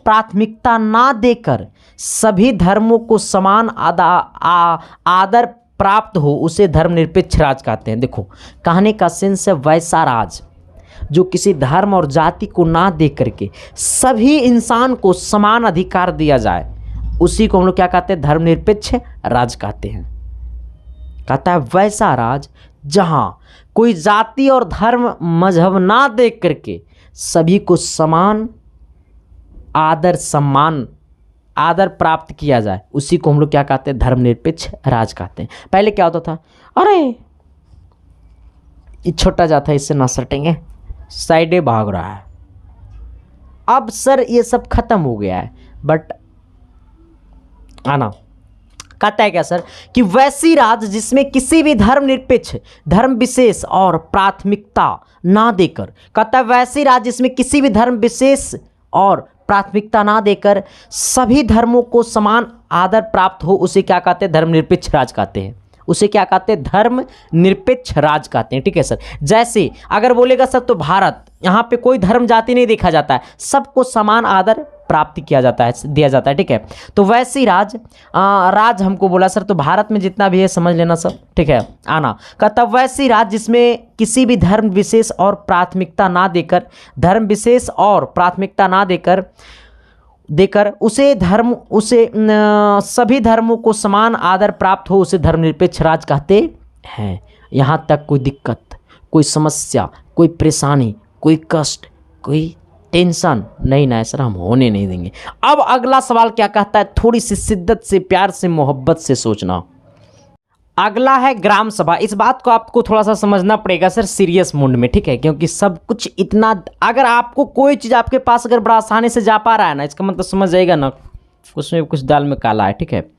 प्राथमिकता ना देकर सभी धर्मों को समान आदर प्राप्त हो, उसे धर्मनिरपेक्ष राज्य कहते हैं। देखो कहने का सेंस है वैसा राज्य जो किसी धर्म और जाति को ना दे करके सभी इंसान को समान अधिकार दिया जाए, उसी को हम लोग क्या कहते हैं? धर्मनिरपेक्ष राज्य कहते हैं। कहता है वैसा राज्य जहां कोई जाति और धर्म मजहब ना देख करके सभी को समान आदर प्राप्त किया जाए, उसी को हम लोग क्या कहते हैं? धर्मनिरपेक्ष राज्य कहते हैं। पहले क्या होता था? अरे ये छोटा जाता है, इससे ना सटेंगे, साइडे भाग रहा है। अब सर ये सब खत्म हो गया है, बट आना कहता है क्या सर कि वैसी राज्य जिसमें किसी भी धर्मनिरपेक्ष, धर्म विशेष और प्राथमिकता ना देकर, कहता है वैसी राज्य जिसमें किसी भी धर्म विशेष और प्राथमिकता ना देकर सभी धर्मों को समान आदर प्राप्त हो, उसे क्या कहते हैं? धर्मनिरपेक्ष राज्य कहते हैं। उसे क्या कहते हैं? धर्मनिरपेक्ष राज्य कहते हैं। ठीक है सर। जैसे अगर बोलेगा सर तो भारत, यहाँ पे कोई धर्म जाति नहीं देखा जाता है, सबको समान आदर प्राप्त किया जाता है, दिया जाता है। ठीक है, तो वैसी राज्य हमको बोला सर, तो भारत में जितना भी है समझ लेना सब। ठीक है, आना कहता वैसी राज्य जिसमें किसी भी धर्म विशेष और प्राथमिकता ना देकर, धर्म विशेष और प्राथमिकता ना देकर उसे सभी धर्मों को समान आदर प्राप्त हो, उसे धर्मनिरपेक्ष राज्य कहते हैं। यहाँ तक कोई दिक्कत, कोई समस्या, कोई परेशानी, कोई कष्ट, कोई टेंशन नहीं ना है सर, हम होने नहीं देंगे। अब अगला सवाल क्या कहता है? थोड़ी सी शिद्दत से, प्यार से, मोहब्बत से सोचना। अगला है ग्राम सभा। इस बात को आपको थोड़ा सा समझना पड़ेगा सर सीरियस मोड में, ठीक है, क्योंकि सब कुछ इतना, अगर आपको कोई चीज़ आपके पास अगर बड़ा आसानी से जा पा रहा है ना, इसका मतलब समझ जाएगा ना उसमें कुछ दाल में काला है, ठीक है।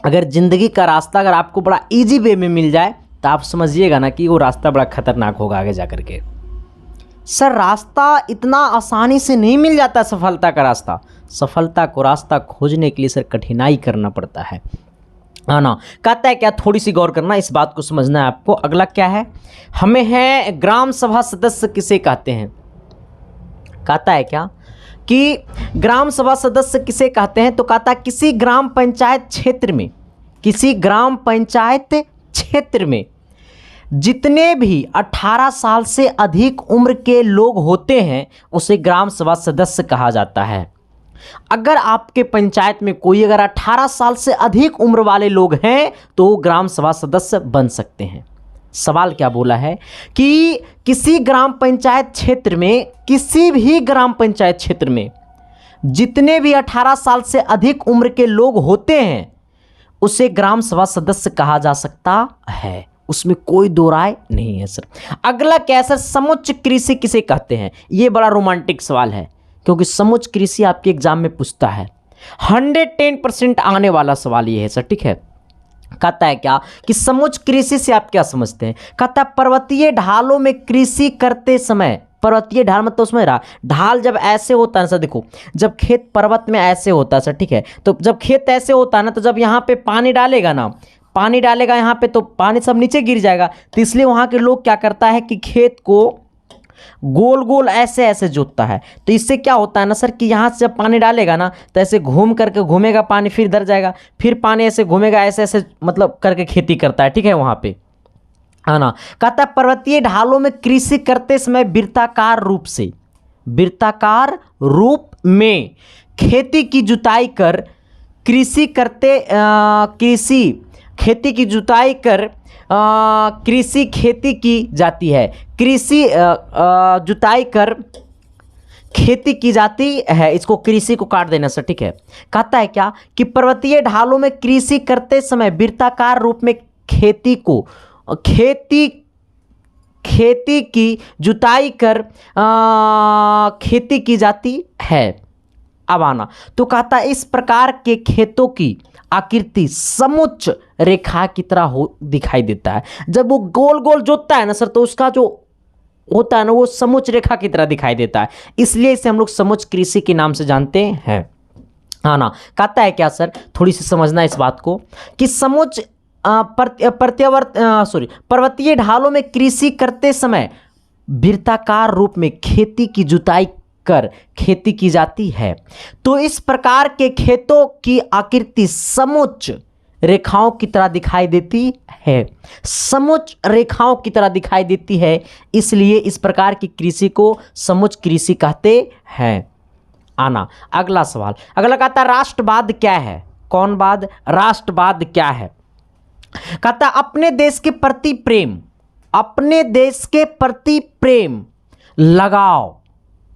अगर जिंदगी का रास्ता अगर आपको बड़ा इजी वे में मिल जाए तो आप समझिएगा ना कि वो रास्ता बड़ा खतरनाक होगा आगे जा करके। सर रास्ता इतना आसानी से नहीं मिल जाता सफलता का रास्ता। सफलता को रास्ता खोजने के लिए सर कठिनाई करना पड़ता है ना। कहता है क्या, थोड़ी सी गौर करना, इस बात को समझना है आपको। अगला क्या है, हमें है ग्राम सभा सदस्य किसे कहते हैं। कहता है क्या कि ग्राम सभा सदस्य किसे कहते हैं, तो कहता है किसी ग्राम पंचायत क्षेत्र में, किसी ग्राम पंचायत क्षेत्र में जितने भी 18 साल से अधिक उम्र के लोग होते हैं उसे ग्राम सभा सदस्य कहा जाता है। अगर आपके पंचायत में कोई अगर 18 साल से अधिक उम्र वाले लोग हैं तो वो ग्राम सभा सदस्य बन सकते हैं। सवाल क्या बोला है कि किसी ग्राम पंचायत क्षेत्र में, किसी भी ग्राम पंचायत क्षेत्र में जितने भी 18 साल से अधिक उम्र के लोग होते हैं उसे ग्राम सभा सदस्य कहा जा सकता है, उसमें कोई दो राय नहीं है सर। अगला क्या है सर, समुच्च कृषि किसे कहते हैं। ये बड़ा रोमांटिक सवाल है क्योंकि समुच्च कृषि आपके एग्जाम में पूछता है, 110% आने वाला सवाल ये है सर, ठीक है। कहता है क्या कि समुच्च कृषि से आप क्या समझते हैं। कहता है पर्वतीय ढालों में कृषि करते समय, पर्वतीय ढाल मतलब उसमें ढाल जब ऐसे होता है सर, देखो जब खेत पर्वत में ऐसे होता है सर, ठीक है, तो जब खेत ऐसे होता है ना, तो जब यहाँ पे पानी डालेगा ना, पानी डालेगा यहाँ पे तो पानी सब नीचे गिर जाएगा, तो इसलिए वहाँ के लोग क्या करता है कि खेत को गोल गोल ऐसे ऐसे जोतता है। तो इससे क्या होता है ना सर कि यहाँ से जब पानी डालेगा ना तो ऐसे घूम करके घूमेगा पानी, फिर इधर जाएगा, फिर पानी ऐसे घूमेगा, ऐसे ऐसे मतलब करके खेती करता है, ठीक है, वहाँ पे, है ना। कहता है पर्वतीय ढालों में कृषि करते समय वृत्ताकार रूप से, वृत्ताकार रूप में खेती की जुताई कर कृषि करते खेती की जुताई कर कृषि खेती की जाती है, कृषि जुताई कर खेती की जाती है। इसको कृषि को काट देना सर, ठीक है। कहता है क्या कि पर्वतीय ढालों में कृषि करते समय वृत्ताकार रूप में खेती की जुताई कर खेती की जाती है। अब आना, तो कहता है इस प्रकार के खेतों की आकृति समुच्च रेखा की तरह हो दिखाई देता है। जब वो गोल गोल जोतता है ना सर, तो उसका जो होता है ना वो समुच्च रेखा की तरह दिखाई देता है, इसलिए इसे हम लोग समुच्च कृषि के नाम से जानते हैं, हाँ ना। कहता है क्या सर, थोड़ी सी समझना इस बात को कि समुच्च पर्वतीय ढालों में कृषि करते समय वृत्ताकार रूप में खेती की जुताई कर खेती की जाती है। तो इस प्रकार के खेतों की आकृति समुच्च रेखाओं की तरह दिखाई देती है, समुच्च रेखाओं की तरह दिखाई देती है, इसलिए इस प्रकार की कृषि को समुच्च कृषि कहते हैं। आना अगला सवाल, अगला कहता है राष्ट्रवाद क्या है। कौन वाद, राष्ट्रवाद क्या है। कहता है अपने देश के प्रति प्रेम, अपने देश के प्रति प्रेम लगाव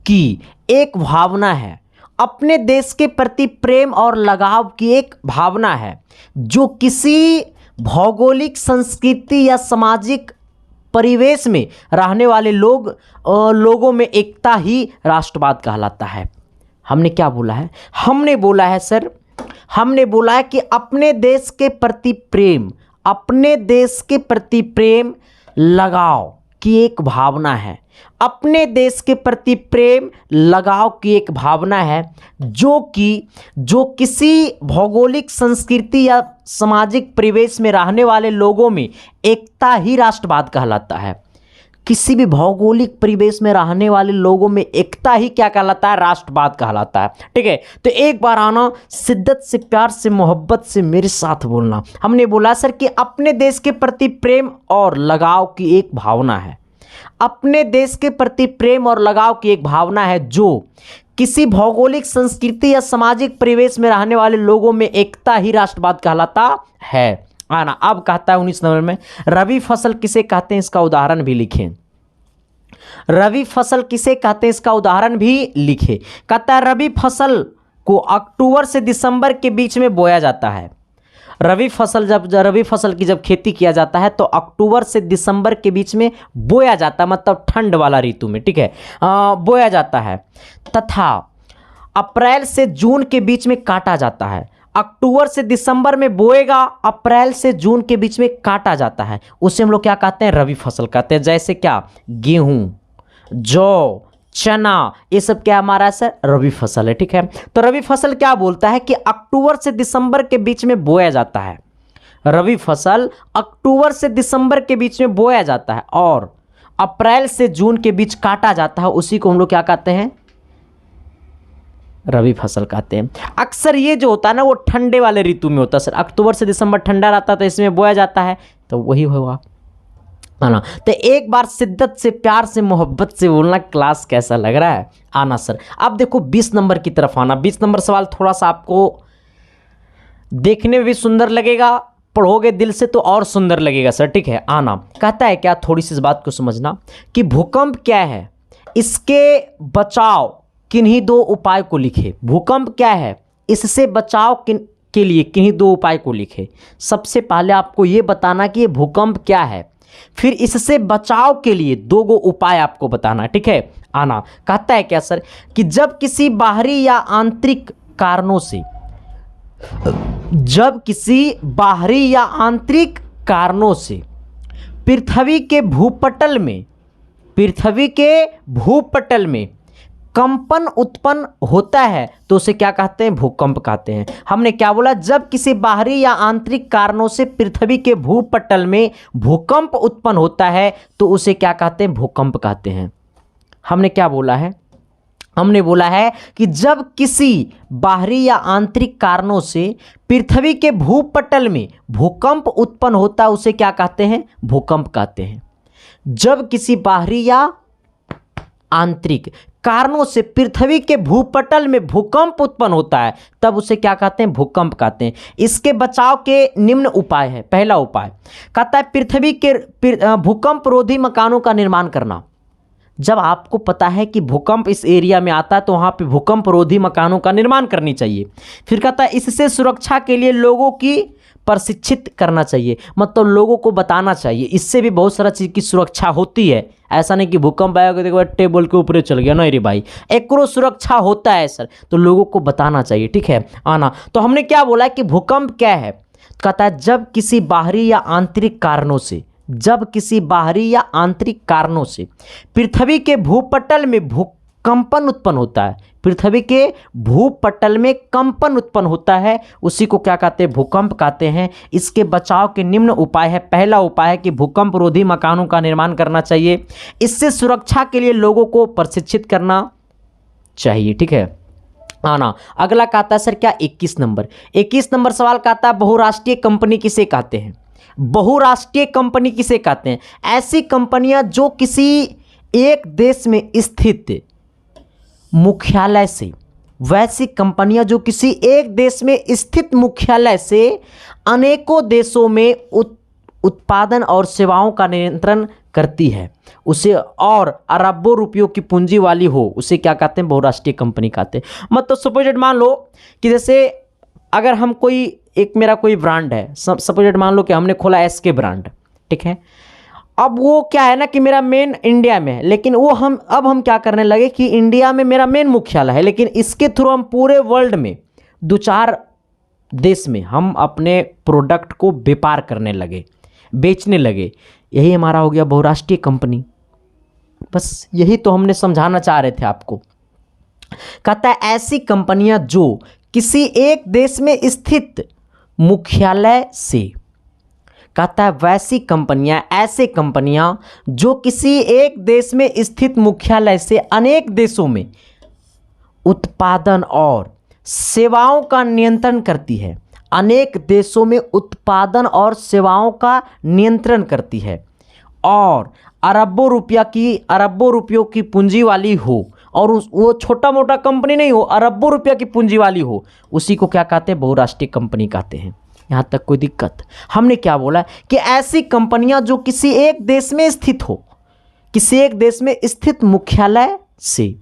की एक भावना है, अपने देश के प्रति प्रेम और लगाव की एक भावना है जो किसी भौगोलिक संस्कृति या सामाजिक परिवेश में रहने वाले लोगों में एकता ही राष्ट्रवाद कहलाता है। हमने क्या बोला है, हमने बोला है सर, हमने बोला है कि अपने देश के प्रति प्रेम, अपने देश के प्रति प्रेम लगाव की एक भावना है, अपने देश के प्रति प्रेम लगाव की एक भावना है जो किसी भौगोलिक संस्कृति या सामाजिक परिवेश में रहने वाले लोगों में एकता ही राष्ट्रवाद कहलाता है। किसी भी भौगोलिक परिवेश में रहने वाले लोगों में एकता ही क्या कहलाता है, राष्ट्रवाद कहलाता है, ठीक है। तो एक बार आना, शिद्दत से, प्यार से, मोहब्बत से मेरे साथ बोलना। हमने बोला सर कि अपने देश के प्रति प्रेम और लगाव की एक भावना है, अपने देश के प्रति प्रेम और लगाव की एक भावना है जो किसी भौगोलिक संस्कृति या सामाजिक परिवेश में रहने वाले लोगों में एकता ही राष्ट्रवाद कहलाता है। आना, अब कहता है 19 नंबर में रबी फसल किसे कहते हैं, इसका उदाहरण भी लिखें। रबी फसल किसे कहते हैं, इसका उदाहरण भी लिखे। कहता है रबी फसल को अक्टूबर से दिसंबर के बीच में बोया जाता है। रबी फसल की जब खेती किया जाता है तो अक्टूबर से दिसंबर के बीच में बोया जाता है, मतलब ठंड वाला ऋतु में, ठीक है, बोया जाता है। तथा अप्रैल से जून के बीच में काटा जाता है। अक्टूबर से दिसंबर में बोएगा, अप्रैल से जून के बीच में काटा जाता है, उसे हम लोग क्या कहते हैं, रबी फसल कहते हैं। जैसे क्या, गेहूं, जौ, चना, ये सब क्या हमारा सर, रबी फसल है, ठीक है। तो रबी फसल क्या बोलता है कि अक्टूबर से दिसंबर के बीच में बोया जाता है। रबी फसल अक्टूबर से दिसंबर के बीच में बोया जाता है और अप्रैल से जून के बीच काटा जाता है, उसी को हम लोग क्या कहते हैं, रबी फसल कहते हैं। अक्सर ये जो होता है ना वो ठंडे वाले ऋतु में होता है सर, अक्टूबर से दिसंबर ठंडा रहता है तो इसमें बोया जाता है, तो वही होगा, है ना। तो एक बार शिद्दत से, प्यार से, मोहब्बत से बोलना, क्लास कैसा लग रहा है, आना सर। अब देखो 20 नंबर की तरफ आना। 20 नंबर सवाल थोड़ा सा आपको देखने में भी सुंदर लगेगा, पढ़ोगे दिल से तो और सुंदर लगेगा सर, ठीक है। आना कहता है क्या, थोड़ी सी इस बात को समझना कि भूकंप क्या है, इसके बचाव किन्हीं दो उपाय को लिखे। भूकंप क्या है, इससे बचाव के लिए किन्हीं दो उपाय को लिखे। सबसे पहले आपको ये बताना कि ये भूकंप क्या है, फिर इससे बचाव के लिए दो गो उपाय आपको बताना, ठीक है। आना कहता है क्या सर कि जब किसी बाहरी या आंतरिक कारणों से, जब किसी बाहरी या आंतरिक कारणों से पृथ्वी के भूपटल में कंपन उत्पन्न होता है तो उसे क्या कहते हैं, भूकंप कहते हैं। हमने क्या बोला, जब किसी बाहरी या आंतरिक कारणों से पृथ्वी के भूपटल में भूकंप उत्पन्न होता है तो उसे क्या कहते हैं, भूकंप कहते हैं। हमने क्या बोला है, हमने बोला है कि जब किसी बाहरी या आंतरिक कारणों से पृथ्वी के भूपटल में भूकंप उत्पन्न होता है उसे क्या कहते हैं, भूकंप कहते हैं। जब किसी बाहरी या आंतरिक कारणों से पृथ्वी के भूपटल में भूकंप उत्पन्न होता है तब उसे क्या कहते हैं, भूकंप कहते हैं। इसके बचाव के निम्न उपाय है। पहला उपाय कहता है पृथ्वी के भूकंप रोधी मकानों का निर्माण करना। जब आपको पता है कि भूकंप इस एरिया में आता है तो वहाँ पे भूकंप रोधी मकानों का निर्माण करनी चाहिए। फिर कहता है इससे सुरक्षा के लिए लोगों की प्रशिक्षित करना चाहिए, मतलब लोगों को बताना चाहिए, इससे भी बहुत सारा चीज़ की सुरक्षा होती है। ऐसा नहीं कि भूकंप आएगा देखो टेबल के ऊपर चल गया, नहीं रे भाई, एकरो सुरक्षा होता है सर, तो लोगों को बताना चाहिए, ठीक है। आना तो हमने क्या बोला कि भूकंप क्या है, कहता है जब किसी बाहरी या आंतरिक कारणों से, जब किसी बाहरी या आंतरिक कारणों से पृथ्वी के भूपटल में कंपन उत्पन्न होता है, पृथ्वी के भूपटल में कंपन उत्पन्न होता है उसी को क्या कहते हैं, भूकंप कहते हैं। इसके बचाव के निम्न उपाय है। पहला उपाय है कि भूकंप रोधी मकानों का निर्माण करना चाहिए, इससे सुरक्षा के लिए लोगों को प्रशिक्षित करना चाहिए, ठीक है। आना अगला कहता है सर क्या, 21 नंबर सवाल कहता है बहुराष्ट्रीय कंपनी किसे कहते हैं। बहुराष्ट्रीय कंपनी किसे कहते हैं, ऐसी कंपनियां जो किसी एक देश में स्थित मुख्यालय से, वैसी कंपनियां जो किसी एक देश में स्थित मुख्यालय से अनेकों देशों में उत्पादन और सेवाओं का नियंत्रण करती है, उसे और अरबों रुपयों की पूंजी वाली हो, उसे क्या कहते हैं, बहुराष्ट्रीय कंपनी कहते हैं। मतलब सपोजेड मान लो कि जैसे अगर हम कोई एक मेरा कोई ब्रांड है, सपोजेड मान लो कि हमने खोला SK ब्रांड, ठीक है। अब वो क्या है ना कि मेरा मेन इंडिया में है, लेकिन वो हम क्या करने लगे कि इंडिया में मेरा मेन मुख्यालय है, लेकिन इसके थ्रू हम पूरे वर्ल्ड में 2-4 देश में हम अपने प्रोडक्ट को व्यापार करने लगे, बेचने लगे। यही हमारा हो गया बहुराष्ट्रीय कंपनी। बस यही तो हमने समझाना चाह रहे थे आपको। कहता है ऐसी कंपनियां जो किसी एक देश में स्थित मुख्यालय से, कहता है वैसी कंपनियां, ऐसे कंपनियां जो किसी एक देश में स्थित मुख्यालय से अनेक देशों में उत्पादन और सेवाओं का नियंत्रण करती है, अनेक देशों में उत्पादन और सेवाओं का नियंत्रण करती है और अरबों रुपयों की पूंजी वाली हो, और वो छोटा मोटा कंपनी नहीं हो, अरबों रुपया की पूंजी वाली हो, उसी को क्या कहते हैं, बहुराष्ट्रीय कंपनी कहते हैं। यहाँ तक कोई दिक्कत? हमने क्या बोला कि ऐसी कंपनियां जो किसी एक देश में स्थित हो, किसी एक देश में स्थित मुख्यालय से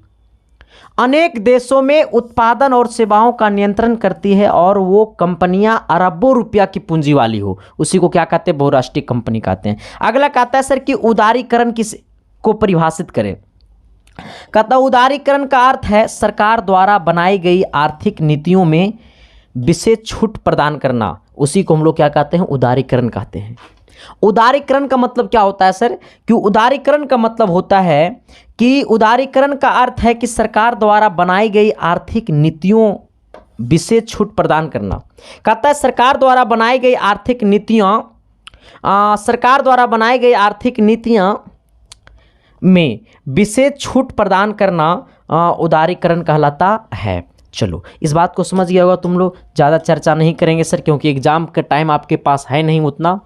अनेक देशों में उत्पादन और सेवाओं का नियंत्रण करती है और वो कंपनियां अरबों रुपया की पूंजी वाली हो, उसी को क्या कहते हैं, बहुराष्ट्रीय कंपनी कहते हैं। अगला कहता है सर कि उदारीकरण किस को परिभाषित करें। कहता है उदारीकरण का अर्थ है सरकार द्वारा बनाई गई आर्थिक नीतियों में विशेष छूट प्रदान करना, उसी को हम लोग क्या कहते हैं, उदारीकरण कहते हैं। उदारीकरण का मतलब क्या होता है सर, कि उदारीकरण का मतलब होता है कि उदारीकरण का अर्थ है कि सरकार द्वारा बनाई गई आर्थिक नीतियों विशेष छूट प्रदान करना। कहता है सरकार द्वारा बनाई गई आर्थिक नीतियाँ में विशेष छूट प्रदान करना उदारीकरण कहलाता है। चलो इस बात को समझ गया होगा तुम लोग, ज़्यादा चर्चा नहीं करेंगे सर, क्योंकि एग्जाम का टाइम आपके पास है नहीं उतना।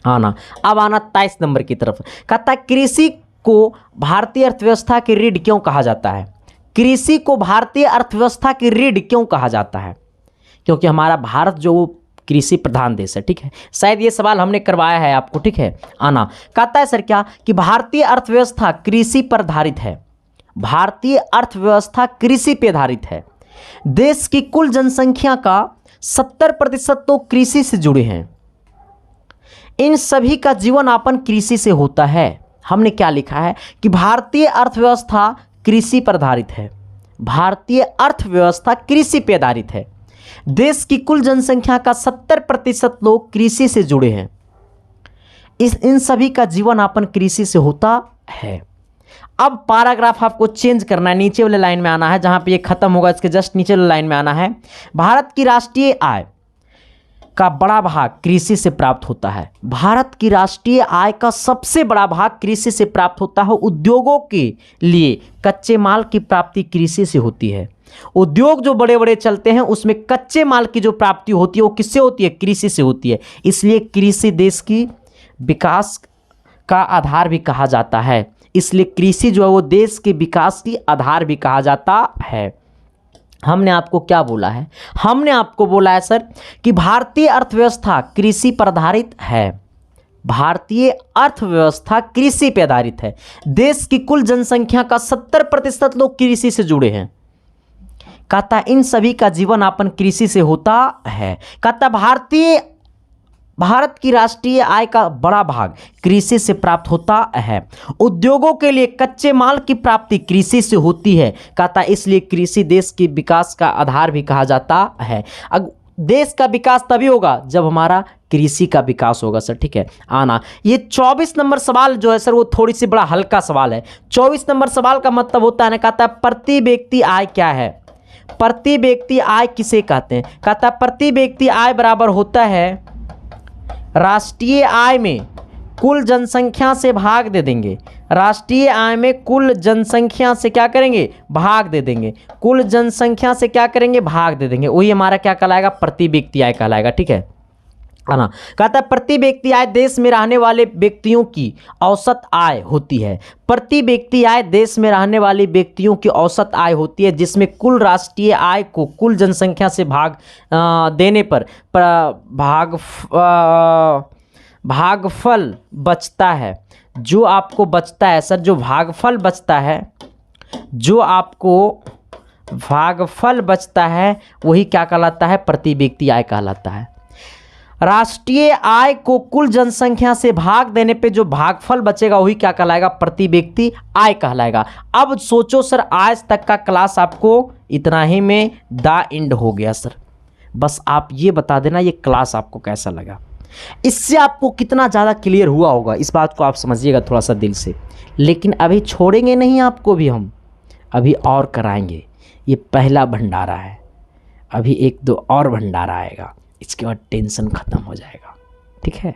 आना अब आना 23 नंबर की तरफ। कहता है कृषि को भारतीय अर्थव्यवस्था की रीढ़ क्यों कहा जाता है। कृषि को भारतीय अर्थव्यवस्था की रीढ़ क्यों कहा जाता है, क्योंकि हमारा भारत जो कृषि प्रधान देश है, ठीक है। शायद ये सवाल हमने करवाया है आपको, ठीक है। आना कहता है सर क्या, कि भारतीय अर्थव्यवस्था कृषि पर आधारित है। भारतीय अर्थव्यवस्था कृषि पर आधारित है। देश की कुल जनसंख्या का 70% तो कृषि से जुड़े हैं। इन सभी का जीवन यापन कृषि से होता है। हमने क्या लिखा है कि भारतीय अर्थव्यवस्था कृषि पर आधारित है। भारतीय अर्थव्यवस्था कृषि पर आधारित है। देश की कुल जनसंख्या का 70% लोग कृषि से जुड़े हैं। इन सभी का जीवन यापन कृषि से होता है। अब पैराग्राफ आपको चेंज करना है, नीचे वाले लाइन में आना है, जहां पे ये खत्म होगा इसके जस्ट नीचे वाले लाइन में आना है। भारत की राष्ट्रीय आय का बड़ा भाग कृषि से प्राप्त होता है। भारत की राष्ट्रीय आय का सबसे बड़ा भाग कृषि से प्राप्त होता है। उद्योगों के लिए कच्चे माल की प्राप्ति कृषि से होती है। उद्योग जो बड़े बड़े चलते हैं उसमें कच्चे माल की जो प्राप्ति होती है वो किससे होती है, कृषि से होती है। इसलिए कृषि देश की विकास का आधार भी कहा जाता है। इसलिए कृषि जो है वो देश के विकास की आधार भी कहा जाता है। हमने आपको क्या बोला है, हमने आपको बोला है सर कि भारतीय अर्थव्यवस्था कृषि पर आधारित है। भारतीय अर्थव्यवस्था कृषि पर आधारित है। देश की कुल जनसंख्या का 70% लोग कृषि से जुड़े हैं। कहता इन सभी का जीवन यापन कृषि से होता है। कहता भारत की राष्ट्रीय आय का बड़ा भाग कृषि से प्राप्त होता है। उद्योगों के लिए कच्चे माल की प्राप्ति कृषि से होती है। कहता इसलिए कृषि देश के विकास का आधार भी कहा जाता है। देश का विकास तभी होगा जब हमारा कृषि का विकास होगा सर, ठीक है। आना ये 24 नंबर सवाल जो है सर वो थोड़ी सी बड़ा हल्का सवाल है। 24 नंबर सवाल का मतलब होता है ना, कहता है प्रति व्यक्ति आय क्या है। प्रति व्यक्ति आय किसे कहते हैं। कहता प्रति व्यक्ति आय बराबर होता है राष्ट्रीय आय में कुल जनसंख्या से भाग दे देंगे। राष्ट्रीय आय में कुल जनसंख्या से क्या करेंगे, भाग दे देंगे। कुल जनसंख्या से क्या करेंगे, भाग दे देंगे। वही हमारा क्या कहलाएगा, प्रति व्यक्ति आय कहलाएगा, ठीक है ना। कहता है प्रति व्यक्ति आय देश में रहने वाले व्यक्तियों की औसत आय होती है। प्रति व्यक्ति आय देश में रहने वाले व्यक्तियों की औसत आय होती है, जिसमें कुल राष्ट्रीय आय को कुल जनसंख्या से भाग देने पर भागफल बचता है। जो आपको बचता है सर, जो भागफल बचता है, जो आपको भागफल बचता है वही क्या कहलाता है, प्रति व्यक्ति आय कहलाता है। राष्ट्रीय आय को कुल जनसंख्या से भाग देने पे जो भागफल बचेगा वही क्या कहलाएगा, प्रति व्यक्ति आय कहलाएगा। अब सोचो सर, आज तक का क्लास आपको इतना ही में द एंड हो गया सर। बस आप ये बता देना ये क्लास आपको कैसा लगा। इससे आपको कितना ज़्यादा क्लियर हुआ होगा इस बात को आप समझिएगा थोड़ा सा दिल से। लेकिन अभी छोड़ेंगे नहीं आपको भी, हम अभी और कराएंगे। ये पहला भंडारा है, अभी 1-2 और भंडारा आएगा, इसके बाद टेंशन ख़त्म हो जाएगा, ठीक है।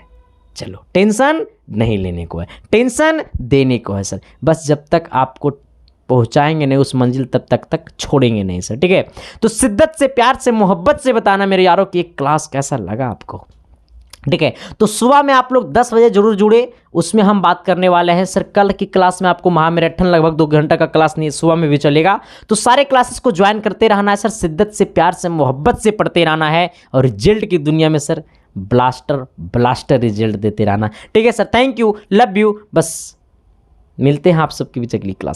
चलो टेंशन नहीं लेने को है, टेंशन देने को है सर। बस जब तक आपको पहुंचाएंगे नहीं उस मंजिल तब तक छोड़ेंगे नहीं सर, ठीक है। तो शिद्दत से, प्यार से, मोहब्बत से बताना मेरे यारों कि एक क्लास कैसा लगा आपको, ठीक है। तो सुबह में आप लोग 10 बजे जरूर जुड़े, उसमें हम बात करने वाले हैं सर। कल की क्लास में आपको महामैराथन लगभग 2 घंटा का क्लास नहीं, सुबह में भी चलेगा। तो सारे क्लासेस को ज्वाइन करते रहना है सर, शिद्दत से, प्यार से, मोहब्बत से पढ़ते रहना है और रिजल्ट की दुनिया में सर ब्लास्टर रिजल्ट देते रहना, ठीक है sir. Thank you, love you. बस मिलते हैं आप सबके बीच अगली क्लास।